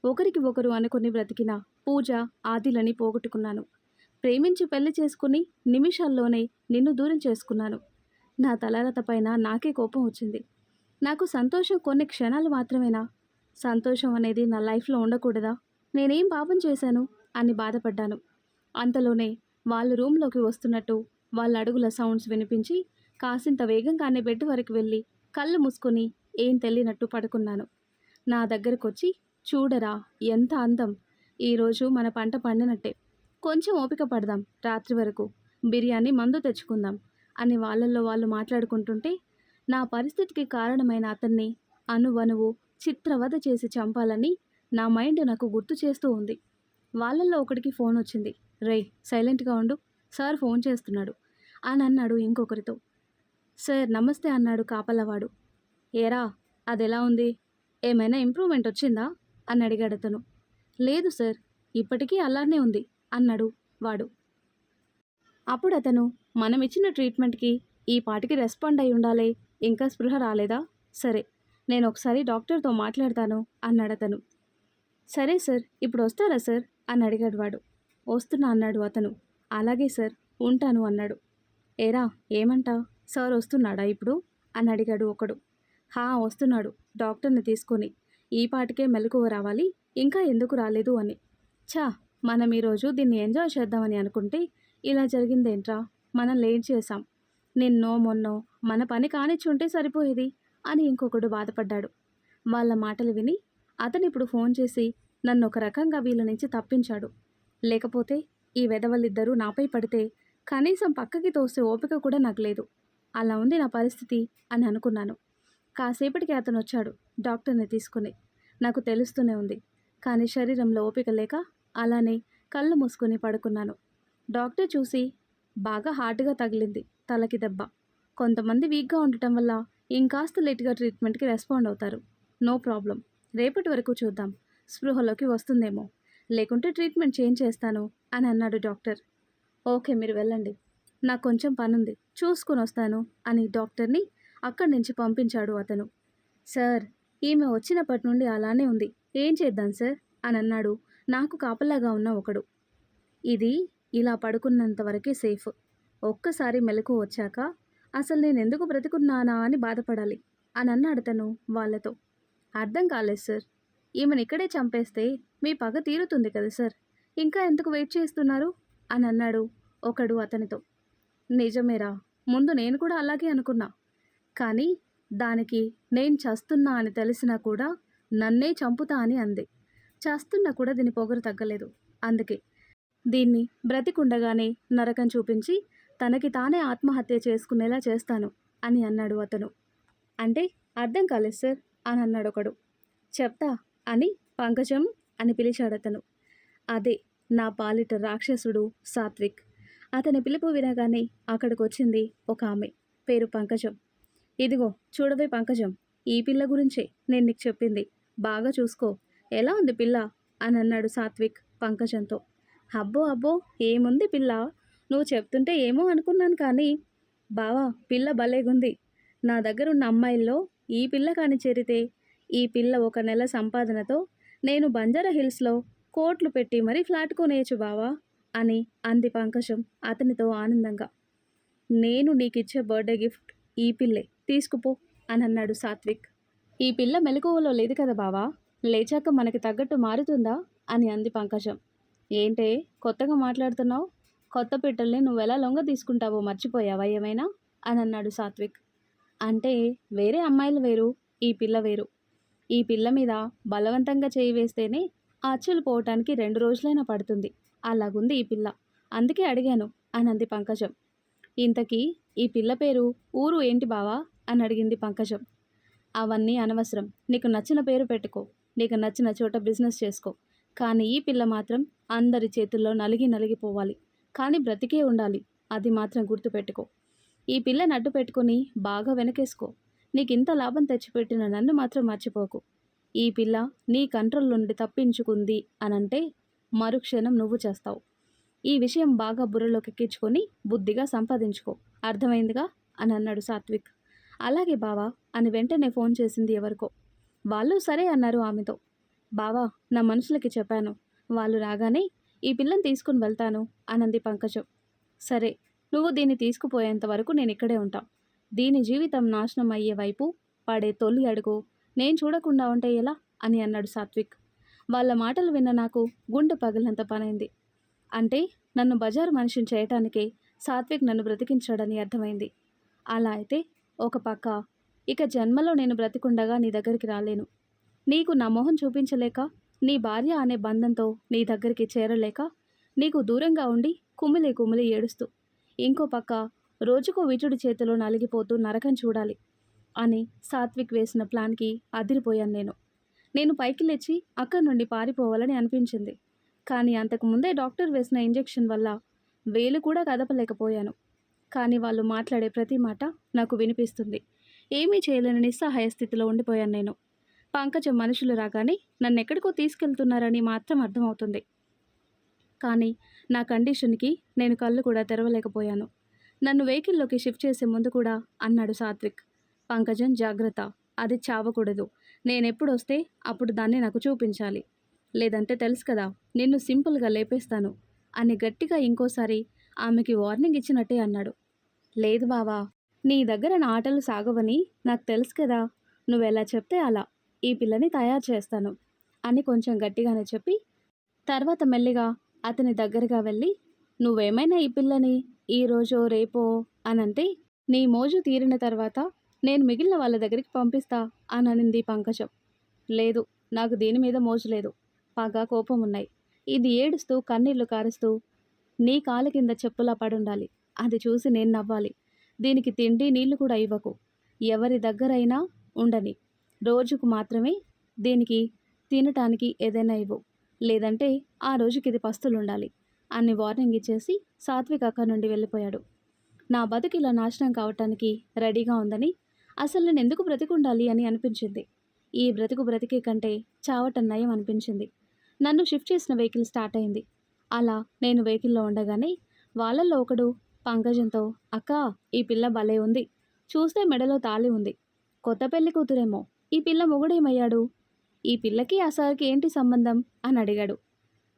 ఒకరికి ఒకరు అనుకుని బ్రతికిన పూజ, ఆదిలని పోగొట్టుకున్నాను. ప్రేమించి పెళ్లి చేసుకుని నిమిషాల్లోనే నిన్ను దూరం చేసుకున్నాను. నా తలరాత పైన నాకే కోపం వచ్చింది. నాకు సంతోషం కొన్ని క్షణాలు మాత్రమేనా? సంతోషం అనేది నా లైఫ్లో ఉండకూడదా? నేనేం పాపం చేశాను అని బాధపడ్డాను. అంతలోనే వాళ్ళు రూమ్లోకి వస్తున్నట్టు వాళ్ళ అడుగుల సౌండ్స్ వినిపించి కాసింత వేగంగానే బెడ్ వరకు వెళ్ళి కళ్ళు మూసుకొని ఏం తెలియనట్టు పడుకున్నాను. నా దగ్గరకు వచ్చి, చూడరా ఎంత అందం, ఈరోజు మన పంట పండినట్టే. కొంచెం ఓపిక పడదాం రాత్రి వరకు. బిర్యానీ మందు తెచ్చుకుందాం అని వాళ్ళల్లో వాళ్ళు మాట్లాడుకుంటుంటే నా పరిస్థితికి కారణమైన అతన్ని అనువనువు చిత్రవద చేసి చంపాలని నా మైండ్ నాకు గుర్తు చేస్తూ ఉంది. వాళ్ళల్లో ఒకడికి ఫోన్ వచ్చింది. రేయ్ సైలెంట్గా ఉండు, సార్ ఫోన్ చేస్తున్నాడు అని అన్నాడు ఇంకొకరితో. సార్ నమస్తే అన్నాడు కాపలవాడు. ఏరా అదెలా ఉంది, ఏమైనా ఇంప్రూవ్మెంట్ వచ్చిందా అని అడిగాడు అతను. లేదు సార్, ఇప్పటికీ అలానే ఉంది అన్నాడు వాడు. అప్పుడు అతను, మనం ఇచ్చిన ట్రీట్మెంట్కి ఈ పాటికి రెస్పాండ్ అయి ఉండాలే, ఇంకా స్పృహ రాలేదా? సరే, నేను ఒకసారి డాక్టర్తో మాట్లాడతాను అన్నాడు అతను. సరే సార్, ఇప్పుడు వస్తారా సార్ అని అడిగాడు వాడు. వస్తున్నా అన్నాడు అతను. అలాగే సార్, ఉంటాను అన్నాడు. ఏరా ఏమంటా, సార్ వస్తున్నాడా ఇప్పుడు అని అడిగాడు ఒకడు. వస్తున్నాడు డాక్టర్ని తీసుకొని, ఈ పాటికే మెలకువ రావాలి, ఇంకా ఎందుకు రాలేదు అని. ఛా, మనం ఈరోజు దీన్ని ఎంజాయ్ చేద్దామని అనుకుంటే ఇలా జరిగిందేంట్రా, మనం లేట్ చేశాం. నిన్నో మొన్నో మన పని కానిచ్చుంటే సరిపోయేది అని ఇంకొకడు బాధపడ్డాడు. వాళ్ళ మాటలు విని అతనిప్పుడు ఫోన్ చేసి నన్ను ఒక రకంగా వీళ్ళ నుంచి తప్పించాడు. లేకపోతే ఈ వెధవలిద్దరూ నాపై పడితే కనీసం పక్కకి తోసే ఓపిక కూడా నాకు లేదు. అలా ఉంది నా పరిస్థితి అని అనుకున్నాను. కాసేపటికి అతను వచ్చాడు డాక్టర్ని తీసుకుని. నాకు తెలుస్తూనే ఉంది, కానీ శరీరంలో ఓపిక లేక అలానే కళ్ళు మూసుకొని పడుకున్నాను. డాక్టర్ చూసి, బాగా హార్డ్గా తగిలింది తలకి దెబ్బ. కొంతమంది వీక్గా ఉండటం వల్ల ఇంకాస్త లేట్గా ట్రీట్మెంట్కి రెస్పాండ్ అవుతారు. నో ప్రాబ్లం, రేపటి వరకు చూద్దాం, స్పృహలోకి వస్తుందేమో, లేకుంటే ట్రీట్మెంట్ చేంజ్ చేస్తాను అని అన్నాడు డాక్టర్. ఓకే, మీరు వెళ్ళండి, నాకు కొంచెం పనుంది, చూసుకుని వస్తాను అని డాక్టర్ని అక్కడి నుంచి పంపించాడు అతను. సార్, ఈమె వచ్చినప్పటి నుండి అలానే ఉంది, ఏం చేద్దాం సార్ అని అన్నాడు నాకు కాపలాగా ఉన్న ఒకడు. ఇది ఇలా పడుకున్నంత వరకే సేఫ్. ఒక్కసారి మెలకు వచ్చాక అసలు నేను ఎందుకు బ్రతికున్నానా అని బాధపడాలి అని అన్నాడు తను వాళ్ళతో. అర్థం కాలేదు సార్, ఈమెను ఇక్కడే చంపేస్తే మీ పగ తీరుతుంది కదా సార్, ఇంకా ఎందుకు వెయిట్ చేస్తున్నారు అని అన్నాడు ఒకడు అతనితో. నిజమేరా, ముందు నేను కూడా అలాగే అనుకున్నా, కానీ దానికి నేను చస్తున్నా అని తెలిసినా కూడా నన్నే చంపుతా అని అంది. చస్తున్నా కూడా దీని పొగరు తగ్గలేదు. అందుకే దీన్ని బ్రతికుండగానే నరకం చూపించి తనకి తానే ఆత్మహత్య చేసుకునేలా చేస్తాను అని అన్నాడు అతను. అంటే అర్థం కాలేదు సార్ అని అన్నాడు ఒకడు. చెప్తా అని పంకజం అని పిలిచాడు అతను. అదే నా పాలిట రాక్షసుడు సాత్విక్. అతని పిలుపు వినగానే అక్కడికి వచ్చింది ఒక ఆమె, పేరు పంకజం. ఇదిగో చూడవే పంకజం, ఈ పిల్ల గురించే నేను నీకు చెప్పింది, బాగా చూసుకో, ఎలా ఉంది పిల్ల అని అన్నాడు సాత్విక్ పంకజంతో. అబ్బో అబ్బో, ఏముంది పిల్ల, నువ్వు చెప్తుంటే ఏమో అనుకున్నాను, కానీ బావా పిల్ల భలేగుంది. నా దగ్గరున్న అమ్మాయిల్లో ఈ పిల్ల కాని చేరితే ఈ పిల్ల 1 నెల సంపాదనతో నేను బంజారా హిల్స్లో కోట్లు పెట్టి మరీ ఫ్లాట్ కొనేయచ్చు బావా అని అంది పంకజం అతనితో ఆనందంగా. నేను నీకిచ్చే బర్త్డే గిఫ్ట్ ఈ పిల్లే, తీసుకుపో అని అన్నాడు సాత్విక్. ఈ పిల్ల మెలకువలో లేదు కదా బావా, లేచాక మనకి తగ్గట్టు మారుతుందా అని అంది పంకజం. ఏంటే కొత్తగా మాట్లాడుతున్నావు, కొత్త పిట్టల్ని నువ్వెలా లొంగ తీసుకుంటావో మర్చిపోయావా ఏమైనా అని అన్నాడు సాత్విక్. అంటే వేరే అమ్మాయిలు వేరు, ఈ పిల్ల వేరు. ఈ పిల్ల మీద బలవంతంగా చేయి వేస్తేనే ఆ అచ్చులు పోవటానికి 2 రోజులైనా పడుతుంది, అలాగుంది ఈ పిల్ల, అందుకే అడిగాను అని అంది పంకజం. ఇంతకీ ఈ పిల్ల పేరు, ఊరు ఏంటి బావా అని అడిగింది పంకజం. అవన్నీ అనవసరం, నీకు నచ్చిన పేరు పెట్టుకో, నీకు నచ్చిన చోట బిజినెస్ చేసుకో, కానీ ఈ పిల్ల మాత్రం అందరి చేతుల్లో నలిగిపోవాలి, కానీ బ్రతికే ఉండాలి, అది మాత్రం గుర్తుపెట్టుకో. ఈ పిల్లని అడ్డు పెట్టుకుని బాగా వెనకేసుకో, నీకింత లాభం తెచ్చిపెట్టిన నన్ను మాత్రం మర్చిపోకు. ఈ పిల్ల నీ కంట్రోల్ నుండి తప్పించుకుంది అనంటే మరుక్షణం నువ్వు చేస్తావు. ఈ విషయం బాగా బుర్రలోకి ఎక్కించుకొని బుద్ధిగా సంపాదించుకో, అర్థమైందిగా అని అన్నాడు సాత్విక్. అలాగే బావా అని వెంటనే ఫోన్ చేసింది ఎవరికో. వాళ్ళు సరే అన్నారు ఆమెతో. బావా నా మనుషులకి చెప్పాను, వాళ్ళు రాగానే ఈ పిల్లని తీసుకుని వెళ్తాను అనంది పంకజం. సరే, నువ్వు దీన్ని తీసుకుపోయేంత వరకు నేను ఇక్కడే ఉంటా. దీని జీవితం నాశనం అయ్యే వైపు పడే తొలి అడుగు నేను చూడకుండా ఉంటే ఎలా అని అన్నాడు సాత్విక్. వాళ్ళ మాటలు విన్న నాకు గుండె పగిలినంత పనైంది. అంటే నన్ను బజారు మనిషిని చేయటానికే సాత్విక్ నన్ను బ్రతికించాడని అర్థమైంది. అలా అయితే ఒక పక్క ఇక జన్మలో నేను బ్రతికుండగా నీ దగ్గరికి రాలేను, నీకు నా మొహం చూపించలేక నీ భార్య అనే బంధంతో నీ దగ్గరికి చేరలేక నీకు దూరంగా ఉండి కుమిలి కుమిలి ఏడుస్తూ, ఇంకో పక్క రోజుకో విటుడి చేతిలో నలిగిపోతూ నరకం చూడాలి అని సాత్విక్ వేసిన ప్లాన్కి అదిరిపోయాను నేను. నేను పైకి లేచి అక్కడి నుండి పారిపోవాలని అనిపించింది. కానీ అంతకుముందే డాక్టర్ వేసిన ఇంజెక్షన్ వల్ల వేలు కూడా కదపలేకపోయాను. కానీ వాళ్ళు మాట్లాడే ప్రతి మాట నాకు వినిపిస్తుంది. ఏమీ చేయలేని నిస్సహాయ స్థితిలో ఉండిపోయాను నేను. పంకజం మనుషులు రాగానే నన్నెక్కడికో తీసుకెళ్తున్నారని మాత్రం అర్థమవుతుంది. కానీ నా కండిషన్కి నేను కళ్ళు కూడా తెరవలేకపోయాను. నన్ను వెహికల్లోకి షిఫ్ట్ చేసే ముందు కూడా అన్నాడు సాత్విక్, పంకజం జాగ్రత్త, అది చావకూడదు. నేనెప్పుడొస్తే అప్పుడు దాన్ని నాకు చూపించాలి. లేదంటే తెలుసు కదా, నిన్ను సింపుల్గా లేపేస్తాను అని గట్టిగా ఇంకోసారి ఆమెకి వార్నింగ్ ఇచ్చినట్టే అన్నాడు. లేదు బావా, నీ దగ్గర నా ఆటలు సాగవని నాకు తెలుసు కదా. నువ్వెలా చెప్తే అలా ఈ పిల్లని తయారు చేస్తాను అని కొంచెం గట్టిగానే చెప్పి తర్వాత మెల్లిగా అతని దగ్గరగా వెళ్ళి, నువ్వేమైనా ఈ పిల్లని ఈరోజో రేపో అనంటే నీ మోజు తీరిన తర్వాత నేను మిగిలిన వాళ్ళ దగ్గరికి పంపిస్తా అని అనింది పంకజం. లేదు, నాకు దీని మీద మోజు లేదు, పగ కోపం ఉన్నాయి. ఇది ఏడుస్తూ కన్నీళ్లు కారుస్తూ నీ కాళ్ళ కింద చెప్పులా పడుండాలి. అది చూసి నేను నవ్వాలి. దీనికి తిండి నీళ్లు కూడా ఇవ్వకు, ఎవరి దగ్గరైనా ఉండని, రోజుకు మాత్రమే దీనికి తినటానికి ఏదైనా ఇవ్వు, లేదంటే ఆ రోజుకి ఇది పస్తులుండాలి అని వార్నింగ్ ఇచ్చేసి సాత్విక్ అక్కడి నుండి వెళ్ళిపోయాడు. నా బతుకు ఇలా నాశనం కావటానికి రెడీగా ఉందని అసలు నేను ఎందుకు బ్రతికుండాలి అని అనిపించింది. ఈ బ్రతుకు బ్రతికే కంటే చావటం నయం అనిపించింది. నన్ను షిఫ్ట్ చేసిన వెహికల్ స్టార్ట్ అయింది. అలా నేను వెహికల్లో ఉండగానే వాళ్ళల్లో ఒకడు పంకజంతో, అక్క, ఈ పిల్ల భలే ఉంది, చూస్తే మెడలో తాళి ఉంది, కొత్త పెళ్లి కూతురేమో, ఈ పిల్ల మొగుడేమయ్యాడు, ఈ పిల్లకి ఆ సార్కి ఏంటి సంబంధం అని అడిగాడు.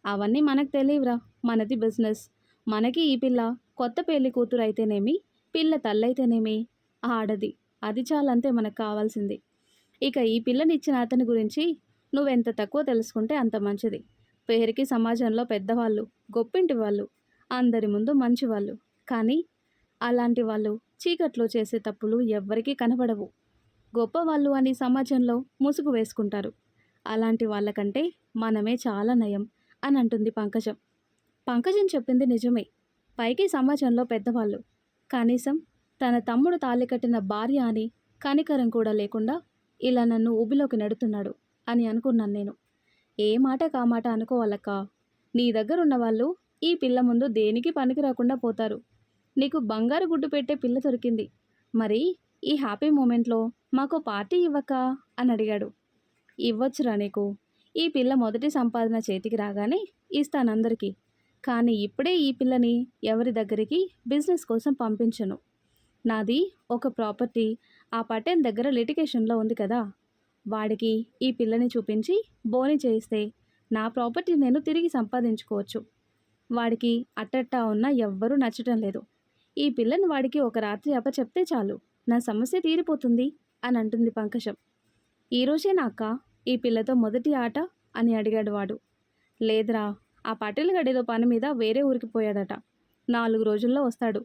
అవన్నీ మనకు తెలియవురా, మనది బిజినెస్. మనకి ఈ పిల్ల కొత్త పెళ్లి కూతురు అయితేనేమి, పిల్ల తల్లైతేనేమి ఆడది, అది చాలంతే మనకు కావాల్సింది. ఇక ఈ పిల్లనిచ్చిన అతని గురించి నువ్వెంత తక్కువ తెలుసుకుంటే అంత మంచిది. పేరుకి సమాజంలో పెద్దవాళ్ళు, గొప్పింటి వాళ్ళు, అందరి ముందు మంచివాళ్ళు, కానీ అలాంటి వాళ్ళు చీకట్లో చేసే తప్పులు ఎవ్వరికీ కనబడవు. గొప్పవాళ్ళు అని సమాజంలో ముసుగు వేసుకుంటారు. అలాంటి వాళ్ళకంటే మనమే చాలా నయం అని అంటుంది పంకజం. పంకజం చెప్పింది నిజమే. పైకి సమాజంలో పెద్దవాళ్ళు, కనీసం తన తమ్ముడు తాళి కట్టిన భార్య అని కనికరం కూడా లేకుండా ఇలా నన్ను ఊబిలోకి నెడుతున్నాడు అని అనుకున్నాను నేను. ఏ మాట కామాట అనుకోవాలక్క. నీ దగ్గరున్న వాళ్ళు ఈ పిల్ల ముందు దేనికి పనికి రాకుండా పోతారు. నీకు బంగారు గుడ్డు పెట్టే పిల్ల దొరికింది, మరి ఈ హ్యాపీ మూమెంట్లో మాకు పార్టీ ఇవ్వక అని అడిగాడు. ఇవ్వచ్చురా నీకు, ఈ పిల్ల మొదటి సంపాదన చేతికి రాగానే ఇస్తానందరికీ. కానీ ఇప్పుడే ఈ పిల్లని ఎవరి దగ్గరికి బిజినెస్ కోసం పంపించను. నాది ఒక ప్రాపర్టీ ఆ పటేల్ దగ్గర లిటిగేషన్లో ఉంది కదా, వాడికి ఈ పిల్లని చూపించి బోని చేయిస్తే నా ప్రాపర్టీ నేను తిరిగి సంపాదించుకోవచ్చు. వాడికి అట్టట్టా ఉన్నా ఎవ్వరూ నచ్చటం లేదు. ఈ పిల్లని వాడికి ఒక రాత్రి అప్పచెప్తే చాలు, నా సమస్య తీరిపోతుంది అని అంటుంది పంకజం. ఈరోజే నాక్క ఈ పిల్లతో మొదటి ఆట అని అడిగాడు వాడు. లేదురా, ఆ పటేల్ గడేదో పని మీద వేరే ఊరికి పోయాడట, 4 రోజుల్లో వస్తాడు.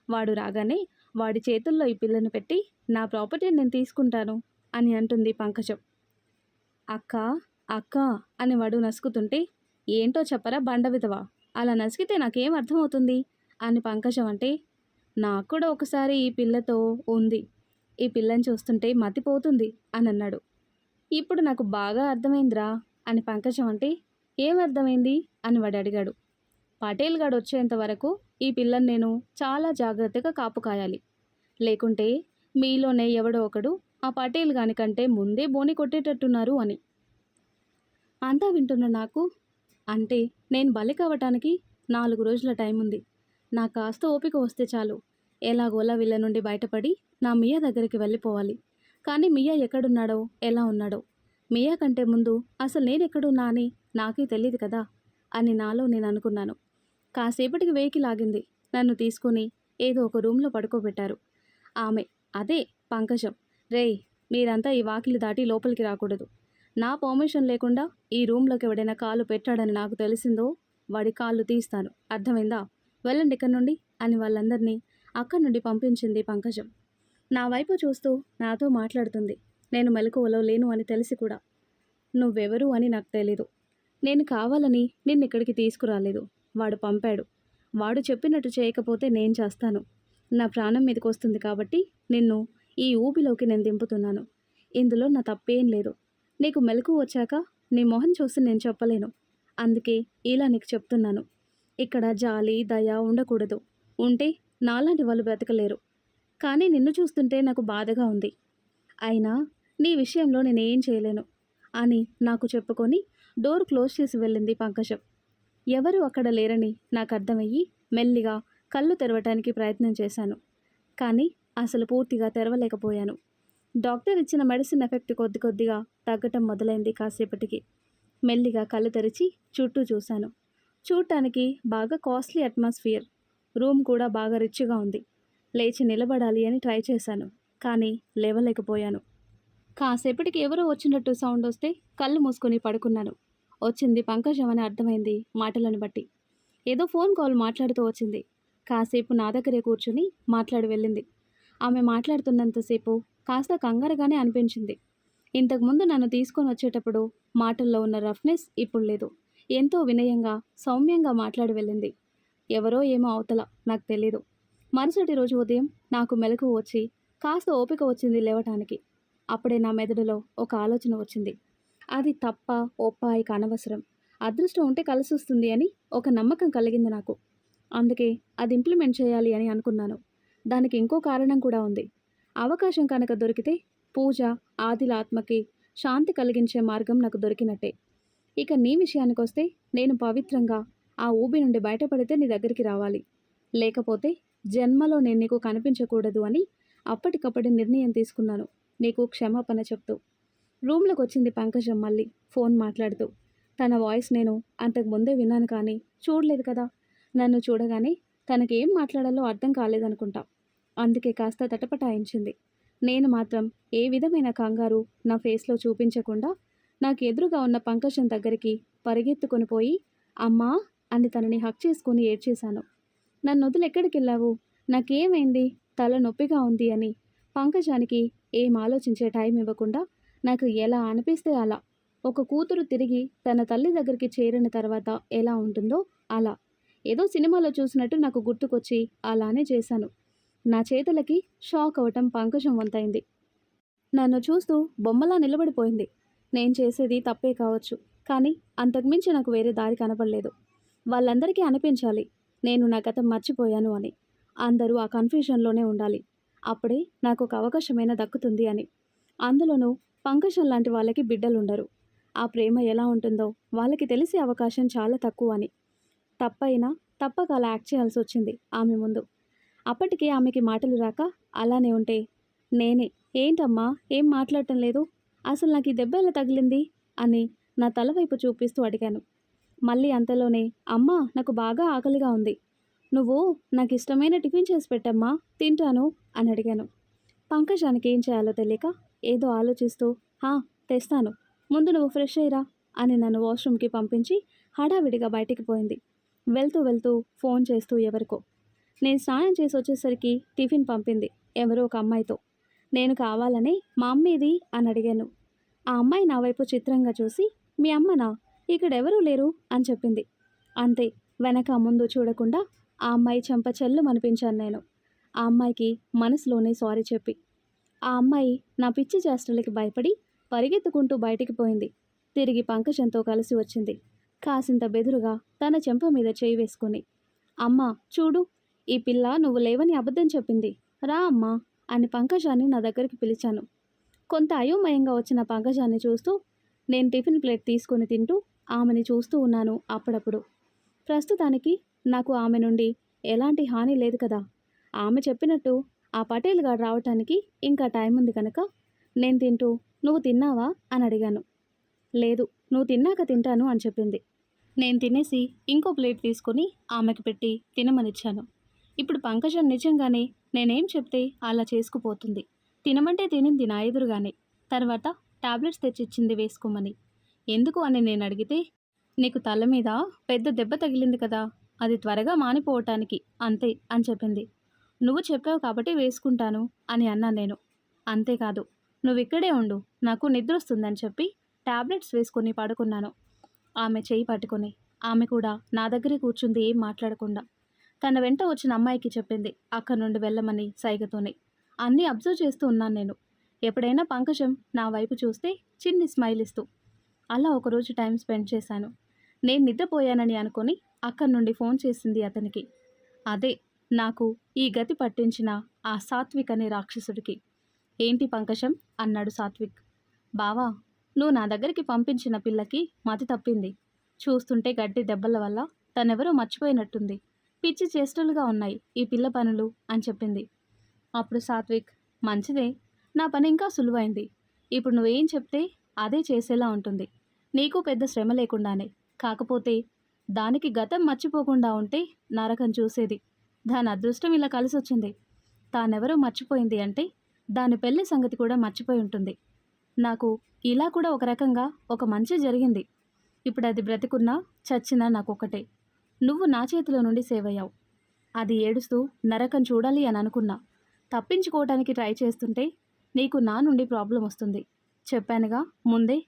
వాడు రాగానే వాడి చేతుల్లో ఈ పిల్లని పెట్టి నా ప్రాపర్టీ నేను తీసుకుంటాను అని అంటుంది పంకజం. అక్క అక్క అని వాడు నసుకుతుంటే, ఏంటో చెప్పరా బండవిధవా, అలా నసికితే నాకేం అర్థమవుతుంది అని పంకజం అంటే, నాకు కూడా ఒకసారి ఈ పిల్లతో ఉంది, ఈ పిల్లని చూస్తుంటే మతిపోతుంది అని అన్నాడు. ఇప్పుడు నాకు బాగా అర్థమైందిరా అని పంకజం అంటే, ఏం అర్థమైంది అని వాడు అడిగాడు. పటేల్ గాడు వచ్చేంత వరకు ఈ పిల్లని నేను చాలా జాగ్రత్తగా కాపు కాయాలి, లేకుంటే మీలోనే ఎవడో ఒకడు ఆ పటేల్ గాని కంటే ముందే బోని కొట్టేటట్టున్నారు అని. అంతా వింటున్న నాకు, అంటే నేను బలి కావటానికి 4 రోజుల టైం ఉంది, నాకు కాస్త ఓపిక వస్తే చాలు, ఎలాగోలా వీళ్ళ నుండి బయటపడి నా మియా దగ్గరికి వెళ్ళిపోవాలి. కానీ మియా ఎక్కడున్నాడో ఎలా ఉన్నాడో, మియా కంటే ముందు అసలు నేను ఎక్కడున్నా అని నాకే తెలియదు కదా అని నాలో నేను అనుకున్నాను. కాసేపటికి వెహికల్ ఆగింది. నన్ను తీసుకుని ఏదో ఒక రూమ్లో పడుకోబెట్టారు. ఆమె, అదే పంకజం. రేయ్, మీరంతా ఈ వాకిలి దాటి లోపలికి రాకూడదు. నా పర్మిషన్ లేకుండా ఈ రూమ్లోకి ఎవడైనా కాలు పెట్టాడని నాకు తెలిసిందో వాడి కాళ్ళు తీస్తాను, అర్థమైందా? వెళ్ళండి ఇక్కడ నుండి అని వాళ్ళందరినీ అక్కడి నుండి పంపించింది పంకజం. నా వైపు చూస్తూ నాతో మాట్లాడుతుంది. నేను మెలకువలో లేను అని తెలిసి కూడా. నువ్వెవరు అని నాకు తెలీదు, నేను కావాలని నిన్నిక్కడికి తీసుకురాలేదు. వాడు పంపాడు. వాడు చెప్పినట్టు చేయకపోతే నేను చేస్తాను. నా ప్రాణం మీదకొస్తుంది కాబట్టి నిన్ను ఈ ఊబిలోకి నేను దింపుతున్నాను. ఇందులో నా తప్పేం లేదు. నీకు మెలకువ వచ్చాక నీ మొహం చూసి నేను చెప్పలేను. అందుకే ఇలా నీకు చెప్తున్నాను. ఇక్కడ జాలి, దయ ఉండకూడదు. ఉంటే నాలాంటి వాళ్ళు బ్రతకలేరు. కానీ నిన్ను చూస్తుంటే నాకు బాధగా ఉంది. అయినా నీ విషయంలో నేనేం చేయలేను అని నాకు చెప్పుకొని డోర్ క్లోజ్ చేసి వెళ్ళింది పంకజం. ఎవరూ అక్కడ లేరని నాకు అర్థమయ్యి మెల్లిగా కళ్ళు తెరవటానికి ప్రయత్నం చేశాను. కానీ అసలు పూర్తిగా తెరవలేకపోయాను. డాక్టర్ ఇచ్చిన మెడిసిన్ ఎఫెక్ట్ కొద్ది కొద్దిగా తగ్గటం మొదలైంది. కాసేపటికి మెల్లిగా కళ్ళు తెరిచి చుట్టూ చూశాను. చూడటానికి బాగా కాస్ట్లీ అట్మాస్ఫియర్. రూమ్ కూడా బాగా రిచ్గా ఉంది. లేచి నిలబడాలి అని ట్రై చేశాను. కానీ లేవలేకపోయాను. కాసేపటికి ఎవరో వచ్చినట్టు సౌండ్ వస్తే కళ్ళు మూసుకొని పడుకున్నాను. వచ్చింది పంకజం అని అర్థమైంది మాటలను బట్టి. ఏదో ఫోన్ కాల్ మాట్లాడుతూ వచ్చింది. కాసేపు నా దగ్గరే కూర్చుని మాట్లాడి వెళ్ళింది. ఆమె మాట్లాడుతున్నంతసేపు కాస్త కంగారుగానే అనిపించింది. ఇంతకుముందు నన్ను తీసుకొని వచ్చేటప్పుడు మాటల్లో ఉన్న రఫ్నెస్ ఇప్పుడు లేదు. ఎంతో వినయంగా, సౌమ్యంగా మాట్లాడి వెళ్ళింది. ఎవరో ఏమో అవతల, నాకు తెలీదు. మరుసటి రోజు ఉదయం నాకు మెలకువ వచ్చి కాస్త ఓపిక వచ్చింది లేవటానికి. అప్పుడే నా మెదడులో ఒక ఆలోచన వచ్చింది. అది తప్ప ఒప్ప ఇక అనవసరం. అదృష్టం ఉంటే కలిసొస్తుంది అని ఒక నమ్మకం కలిగింది నాకు. అందుకే అది ఇంప్లిమెంట్ చేయాలి అని అనుకున్నాను. దానికి ఇంకో కారణం కూడా ఉంది. అవకాశం కనుక దొరికితే పూజ, ఆదిల ఆత్మకి శాంతి కలిగించే మార్గం నాకు దొరికినట్టే. ఇక నీ విషయానికొస్తే నేను పవిత్రంగా ఆ ఊబి నుండి బయటపడితే నీ దగ్గరికి రావాలి. లేకపోతే జన్మలో నేను నీకు కనిపించకూడదు అని అప్పటికప్పటి నిర్ణయం తీసుకున్నాను. నీకు క్షమాపణ చెప్తూ రూమ్లోకి వచ్చింది పంకజం మళ్ళీ ఫోన్ మాట్లాడుతూ. తన వాయిస్ నేను అంతకు ముందే విన్నాను కానీ చూడలేదు కదా. నన్ను చూడగానే తనకేం మాట్లాడాలో అర్థం కాలేదనుకుంటా. అందుకే కాస్త తటపటాయించింది. నేను మాత్రం ఏ విధమైన కంగారు నా ఫేస్లో చూపించకుండా నాకు ఎదురుగా ఉన్న పంకజం దగ్గరికి పరిగెత్తుకొని పోయి అమ్మా అని తనని హక్ చేసుకుని ఏడ్చేశాను. నన్ను వదిలి ఎక్కడికి వెళ్ళావు? నాకేమైంది? తల నొప్పిగా ఉంది అని పంకజానికి ఏం ఆలోచించే టైం ఇవ్వకుండా నాకు ఎలా అనిపిస్తే అలా, ఒక కూతురు తిరిగి తన తల్లి దగ్గరికి చేరిన తర్వాత ఎలా ఉంటుందో అలా, ఏదో సినిమాలో చూసినట్టు నాకు గుర్తుకొచ్చి అలానే చేశాను. నా చేతులకి షాక్ అవటం పంకజం వంతైంది. నన్ను చూస్తూ బొమ్మలా నిలబడిపోయింది. నేను చేసేది తప్పే కావచ్చు, కానీ అంతకుమించి నాకు వేరే దారి కనపడలేదు. వాళ్ళందరికీ అనిపించాలి నేను నా గతం మర్చిపోయాను అని. అందరూ ఆ కన్ఫ్యూజన్లోనే ఉండాలి. అప్పుడే నాకు ఒక అవకాశమైనా దక్కుతుంది అని. అందులోనూ పంకజం లాంటి వాళ్ళకి బిడ్డలుండరు. ఆ ప్రేమ ఎలా ఉంటుందో వాళ్ళకి తెలిసే అవకాశం చాలా తక్కువ అని. తప్పైనా తప్పక అలా యాక్ట్ చేయాల్సి వచ్చింది ఆమె ముందు. అప్పటికే ఆమెకి మాటలు రాక అలానే ఉంటే నేనే ఏంటమ్మా ఏం మాట్లాడటం లేదు, అసలు నాకు ఈ దెబ్బ ఎలా తగిలింది అని నా తల వైపు చూపిస్తూ అడిగాను. మళ్ళీ అంతలోనే అమ్మా నాకు బాగా ఆకలిగా ఉంది, నువ్వు నాకు ఇష్టమైన టిఫిన్ చేసి పెట్టమ్మా తింటాను అని అడిగాను. పంకజానికి ఏం చేయాలో తెలియక ఏదో ఆలోచిస్తూ హా తెస్తాను, ముందు నువ్వు ఫ్రెష్ అయ్యిరా అని నన్ను వాష్రూమ్కి పంపించి హడావిడిగా బయటికి పోయింది. వెళ్తూ వెళ్తూ ఫోన్ చేస్తూ ఎవరికో. నేను స్నానం చేసి వచ్చేసరికి టిఫిన్ పంపింది ఎవరో ఒక అమ్మాయితో. నేను కావాలని మా అమ్మేది అని అడిగాను. ఆ అమ్మాయి నా వైపు చిత్రంగా చూసి మీ అమ్మనా, ఇక్కడెవరూ లేరు అని చెప్పింది. అంతే, వెనక ముందు చూడకుండా ఆ అమ్మాయి చెంప చెల్లు అనిపించాను నేను. ఆ అమ్మాయికి మనసులోనే సారీ చెప్పి. ఆ అమ్మాయి నా పిచ్చి చేష్టలకి భయపడి పరిగెత్తుకుంటూ బయటికి పోయింది. తిరిగి పంకజంతో కలిసి వచ్చింది. కాసింత బెదురుగా తన చెంప మీద చేయి వేసుకుని అమ్మా చూడు, ఈ పిల్ల నువ్వు లేవని అబద్ధం చెప్పింది, రా అమ్మా అని పంకజాన్ని నా దగ్గరికి పిలిచాను. కొంత అయోమయంగా వచ్చిన పంకజాన్ని చూస్తూ నేను టిఫిన్ ప్లేట్ తీసుకుని తింటూ ఆమెని చూస్తూ ఉన్నాను. అప్పుడప్పుడు ప్రస్తుతానికి నాకు ఆమె నుండి ఎలాంటి హాని లేదు కదా. ఆమె చెప్పినట్టు ఆ పటేల్ గారు రావటానికి ఇంకా టైం ఉంది కనుక నేను తింటూ నువ్వు తిన్నావా అని అడిగాను. లేదు, నువ్వు తిన్నాక తింటాను అని చెప్పింది. నేను తినేసి ఇంకో ప్లేట్ తీసుకొని ఆమెకి పెట్టి తినమనిచ్చాను. ఇప్పుడు పంకజం నిజంగానే నేనేం చెప్తే అలా చేసుకుపోతుంది. తినమంటే తినింది నా ఎదురుగానే. తర్వాత టాబ్లెట్స్ తెచ్చిచ్చింది వేసుకోమని. ఎందుకు అని నేను అడిగితే నీకు తల మీద పెద్ద దెబ్బ తగిలింది కదా, అది త్వరగా మానిపోవటానికి అంతే అని చెప్పింది. నువ్వు చెప్పావు కాబట్టి వేసుకుంటాను అని అన్నా నేను. అంతేకాదు నువ్వు ఇక్కడే ఉండు, నాకు నిద్ర వస్తుందని చెప్పి టాబ్లెట్స్ వేసుకొని పడుకున్నాను. ఆమె చేయి పట్టుకొని ఆమె కూడా నా దగ్గరే కూర్చుంది ఏం మాట్లాడకుండా. తన వెంట వచ్చిన అమ్మాయికి చెప్పింది అక్కడి నుండి వెళ్ళమని సైగతోనే. అన్నీ అబ్జర్వ్ చేస్తూ ఉన్నాను నేను. ఎప్పుడైనా పంకజం నా వైపు చూస్తే చిన్ని స్మైల్ ఇస్తూ. అలా ఒకరోజు టైం స్పెండ్ చేశాను. నేను నిద్రపోయానని అనుకొని అక్కడి నుండి ఫోన్ చేసింది అతనికి. అదే నాకు ఈ గతి పట్టించిన ఆ సాత్విక్ అనే రాక్షసుడికి. ఏంటి పంకజం అన్నాడు సాత్విక్. బావా, నువ్వు నా దగ్గరికి పంపించిన పిల్లకి మతి తప్పింది. చూస్తుంటే గడ్డి దెబ్బల వల్ల తనెవరో మర్చిపోయినట్టుంది. పిచ్చి చేష్టలుగా ఉన్నాయి ఈ పిల్ల పనులు అని చెప్పింది. అప్పుడు సాత్విక్, మంచిదే, నా పని ఇంకా సులువైంది. ఇప్పుడు నువ్వేం చెప్తే అదే చేసేలా ఉంటుంది. నీకు పెద్ద శ్రమ లేకుండానే. కాకపోతే దానికి గతం మర్చిపోకుండా ఉంటే నరకం చూసేది. దాని అదృష్టం ఇలా కలిసొచ్చింది. తానెవరో మర్చిపోయింది అంటే దాని పెళ్లి సంగతి కూడా మర్చిపోయి ఉంటుంది. నాకు ఇలా కూడా ఒక రకంగా ఒక మంచి జరిగింది. ఇప్పుడు అది బ్రతికున్నా చచ్చినా నాకొక్కటే. నువ్వు నా చేతిలో నుండి సేవ్ అయ్యావు. అది ఏడుస్తూ నరకం చూడాలి అని అనుకున్నా. తప్పించుకోవడానికి ట్రై చేస్తుంటే నీకు నా నుండి ప్రాబ్లం వస్తుంది. చెప్పానుగా ముందే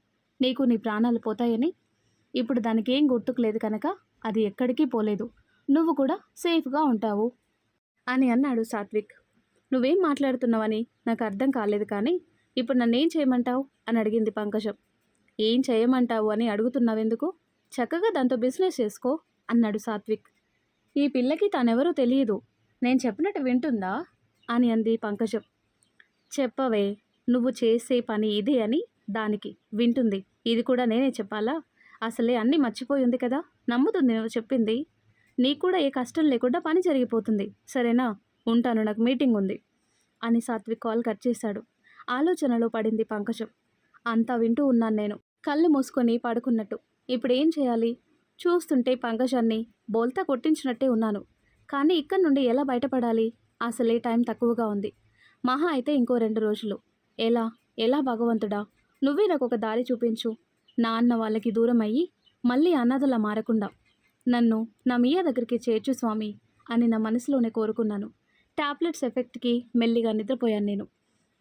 నీకు నీ ప్రాణాలు పోతాయని. ఇప్పుడు దానికి ఏం గుర్తుకు లేదు కనుక అది ఎక్కడికి పోలేదు. నువ్వు కూడా సేఫ్గా ఉంటావు అని అన్నాడు సాత్విక్. నువ్వేం మాట్లాడుతున్నావని నాకు అర్థం కాలేదు, కానీ ఇప్పుడు నన్నేం చేయమంటావు అని అడిగింది పంకజం. ఏం చేయమంటావు అని అడుగుతున్నావెందుకు? చక్కగా దాంతో బిజినెస్ చేసుకో అన్నాడు సాత్విక్. ఈ పిల్లకి తానెవరో తెలియదు, నేను చెప్పినట్టు వింటుందా అని అంది పంకజం. చెప్పవే, నువ్వు చేసే పని ఇదే అని దానికి వింటుంది. ఇది కూడా నేనే చెప్పాలా? అసలే అన్నీ మర్చిపోయి ఉంది కదా, నమ్ముతుంది నువ్వు చెప్పింది. నీకు కూడా ఏ కష్టం లేకుండా పని జరిగిపోతుంది. సరేనా? ఉంటాను, నాకు మీటింగ్ ఉంది అని సాత్విక్ కాల్ కట్ చేశాడు. ఆలోచనలో పడింది పంకజం. అంతా వింటూ ఉన్నాను నేను, కళ్ళు మూసుకొని పడుకున్నట్టు. ఇప్పుడు ఏం చేయాలి? చూస్తుంటే పంకజాన్ని బోల్తా కొట్టించినట్టే ఉన్నాను. కానీ ఇక్కడి నుండి ఎలా బయటపడాలి? అసలే టైం తక్కువగా ఉంది. మహా అయితే ఇంకో 2 రోజులు. ఎలా ఎలా భగవంతుడా, నువ్వే నాకు ఒక దారి చూపించు. నా అన్న వాళ్ళకి దూరం అయ్యి మళ్ళీ అనాథలా మారకుండా నన్ను నా మియ దగ్గరికి చేర్చు స్వామి అని నా మనసులోనే కోరుకున్నాను. టాబ్లెట్స్ ఎఫెక్ట్కి మెల్లిగా నిద్రపోయాను నేను.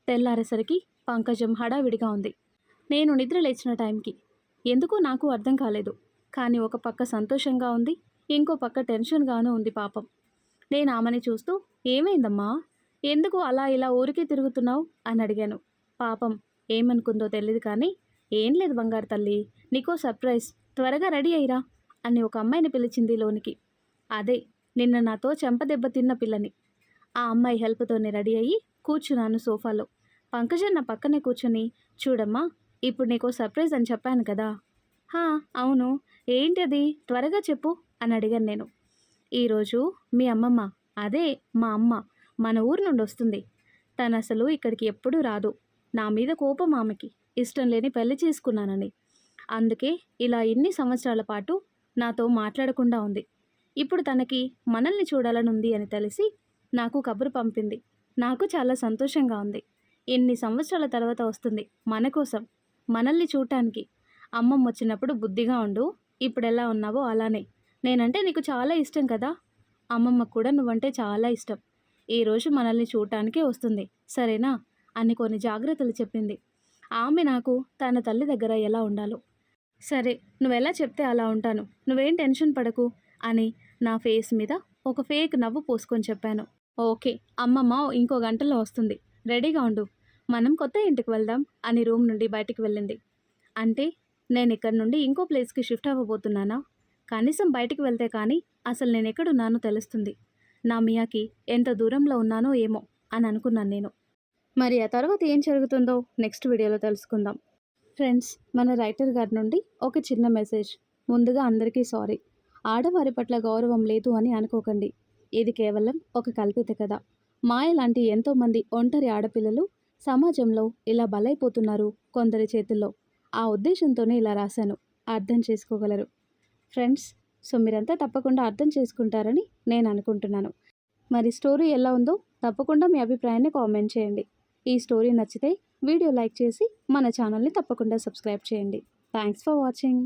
తెల్లారేసరికి పంకజం హడావిడిగా ఉంది. నేను నిద్ర లేచిన టైంకి ఎందుకో నాకు అర్థం కాలేదు. కానీ ఒక పక్క సంతోషంగా ఉంది, ఇంకో పక్క టెన్షన్గానూ ఉంది పాపం. నేను ఆమెని చూస్తూ, ఏమైందమ్మా, ఎందుకు అలా ఇలా ఊరికే తిరుగుతున్నావు అని అడిగాను. పాపం ఏమనుకుందో తెలియదు కానీ, ఏం లేదు బంగారు తల్లి, నీకో సర్ప్రైజ్, త్వరగా రెడీ అయ్యిరా అని ఒక అమ్మాయిని పిలిచింది లోనికి. అదే నిన్న నాతో చెంపదెబ్బ తిన్న పిల్లని. ఆ అమ్మాయి హెల్ప్తోనే రెడీ అయ్యి కూర్చున్నాను సోఫాలో. పంకజం నా పక్కనే కూర్చొని, చూడమ్మా, ఇప్పుడు నీకో సర్ప్రైజ్ అని చెప్పాను కదా. హా అవును, ఏంటి అది, త్వరగా చెప్పు అని అడిగాను నేను. ఈరోజు మీ అమ్మమ్మ, అదే మా అమ్మ, మన ఊరు నుండి వస్తుంది. తను అసలు ఇక్కడికి ఎప్పుడూ రాదు. నా మీద కోపం ఆమెకి, ఇష్టం లేని పెళ్లి చేసుకున్నానని. అందుకే ఇలా ఇన్ని సంవత్సరాల పాటు నాతో మాట్లాడకుండా ఉంది. ఇప్పుడు తనకి మనల్ని చూడాలని ఉంది అని తెలిసి నాకు కబురు పంపింది. నాకు చాలా సంతోషంగా ఉంది. ఇన్ని సంవత్సరాల తర్వాత వస్తుంది మన కోసం, మనల్ని చూడటానికి. అమ్మమ్మ వచ్చినప్పుడు బుద్ధిగా ఉండు, ఇప్పుడు ఎలా ఉన్నావో అలానే. నేనంటే నీకు చాలా ఇష్టం కదా, అమ్మమ్మకు కూడా నువ్వంటే చాలా ఇష్టం. ఈరోజు మనల్ని చూడటానికే వస్తుంది, సరేనా అని కొన్ని జాగ్రత్తలు చెప్పింది. ఆమె నాకు తన తల్లి దగ్గర ఎలా ఉండాలో. సరే, నువ్వెలా చెప్తే అలా ఉంటాను, నువ్వేం టెన్షన్ పడకు అని నా ఫేస్ మీద ఒక ఫేక్ నవ్వు పోసుకొని చెప్పాను. ఓకే, అమ్మమ్మ ఇంకో గంటలో వస్తుంది, రెడీగా ఉండు, మనం కొత్త ఇంటికి వెళ్దాం అని రూమ్ నుండి బయటికి వెళ్ళింది. అంటే నేను ఇక్కడ నుండి ఇంకో ప్లేస్కి షిఫ్ట్ అవ్వబోతున్నానా? కనీసం బయటికి వెళ్తే కానీ అసలు నేను ఎక్కడున్నానో తెలుస్తుంది. నా మియాకి ఎంత దూరంలో ఉన్నానో ఏమో అని అనుకున్నాను నేను. మరి ఆ తర్వాత ఏం జరుగుతుందో నెక్స్ట్ వీడియోలో తెలుసుకుందాం. ఫ్రెండ్స్, మన రైటర్ గారి నుండి ఒక చిన్న మెసేజ్. ముందుగా అందరికీ సారీ. ఆడవారి పట్ల గౌరవం లేదు అని అనుకోకండి. ఇది కేవలం ఒక కల్పిత కథ. మాయ లాంటి ఎంతోమంది ఒంటరి ఆడపిల్లలు సమాజంలో ఇలా బలైపోతున్నారు కొందరి చేతుల్లో. ఆ ఉద్దేశంతోనే ఇలా రాశాను, అర్థం చేసుకోగలరు ఫ్రెండ్స్. సో మీరంతా తప్పకుండా అర్థం చేసుకుంటారని నేను అనుకుంటున్నాను. మరి స్టోరీ ఎలా ఉందో తప్పకుండా మీ అభిప్రాయాన్ని కామెంట్ చేయండి. ఈ స్టోరీ నచ్చితే వీడియో లైక్ చేసి మన ఛానల్ని తప్పకుండా సబ్స్క్రైబ్ చేయండి. Thanks for watching.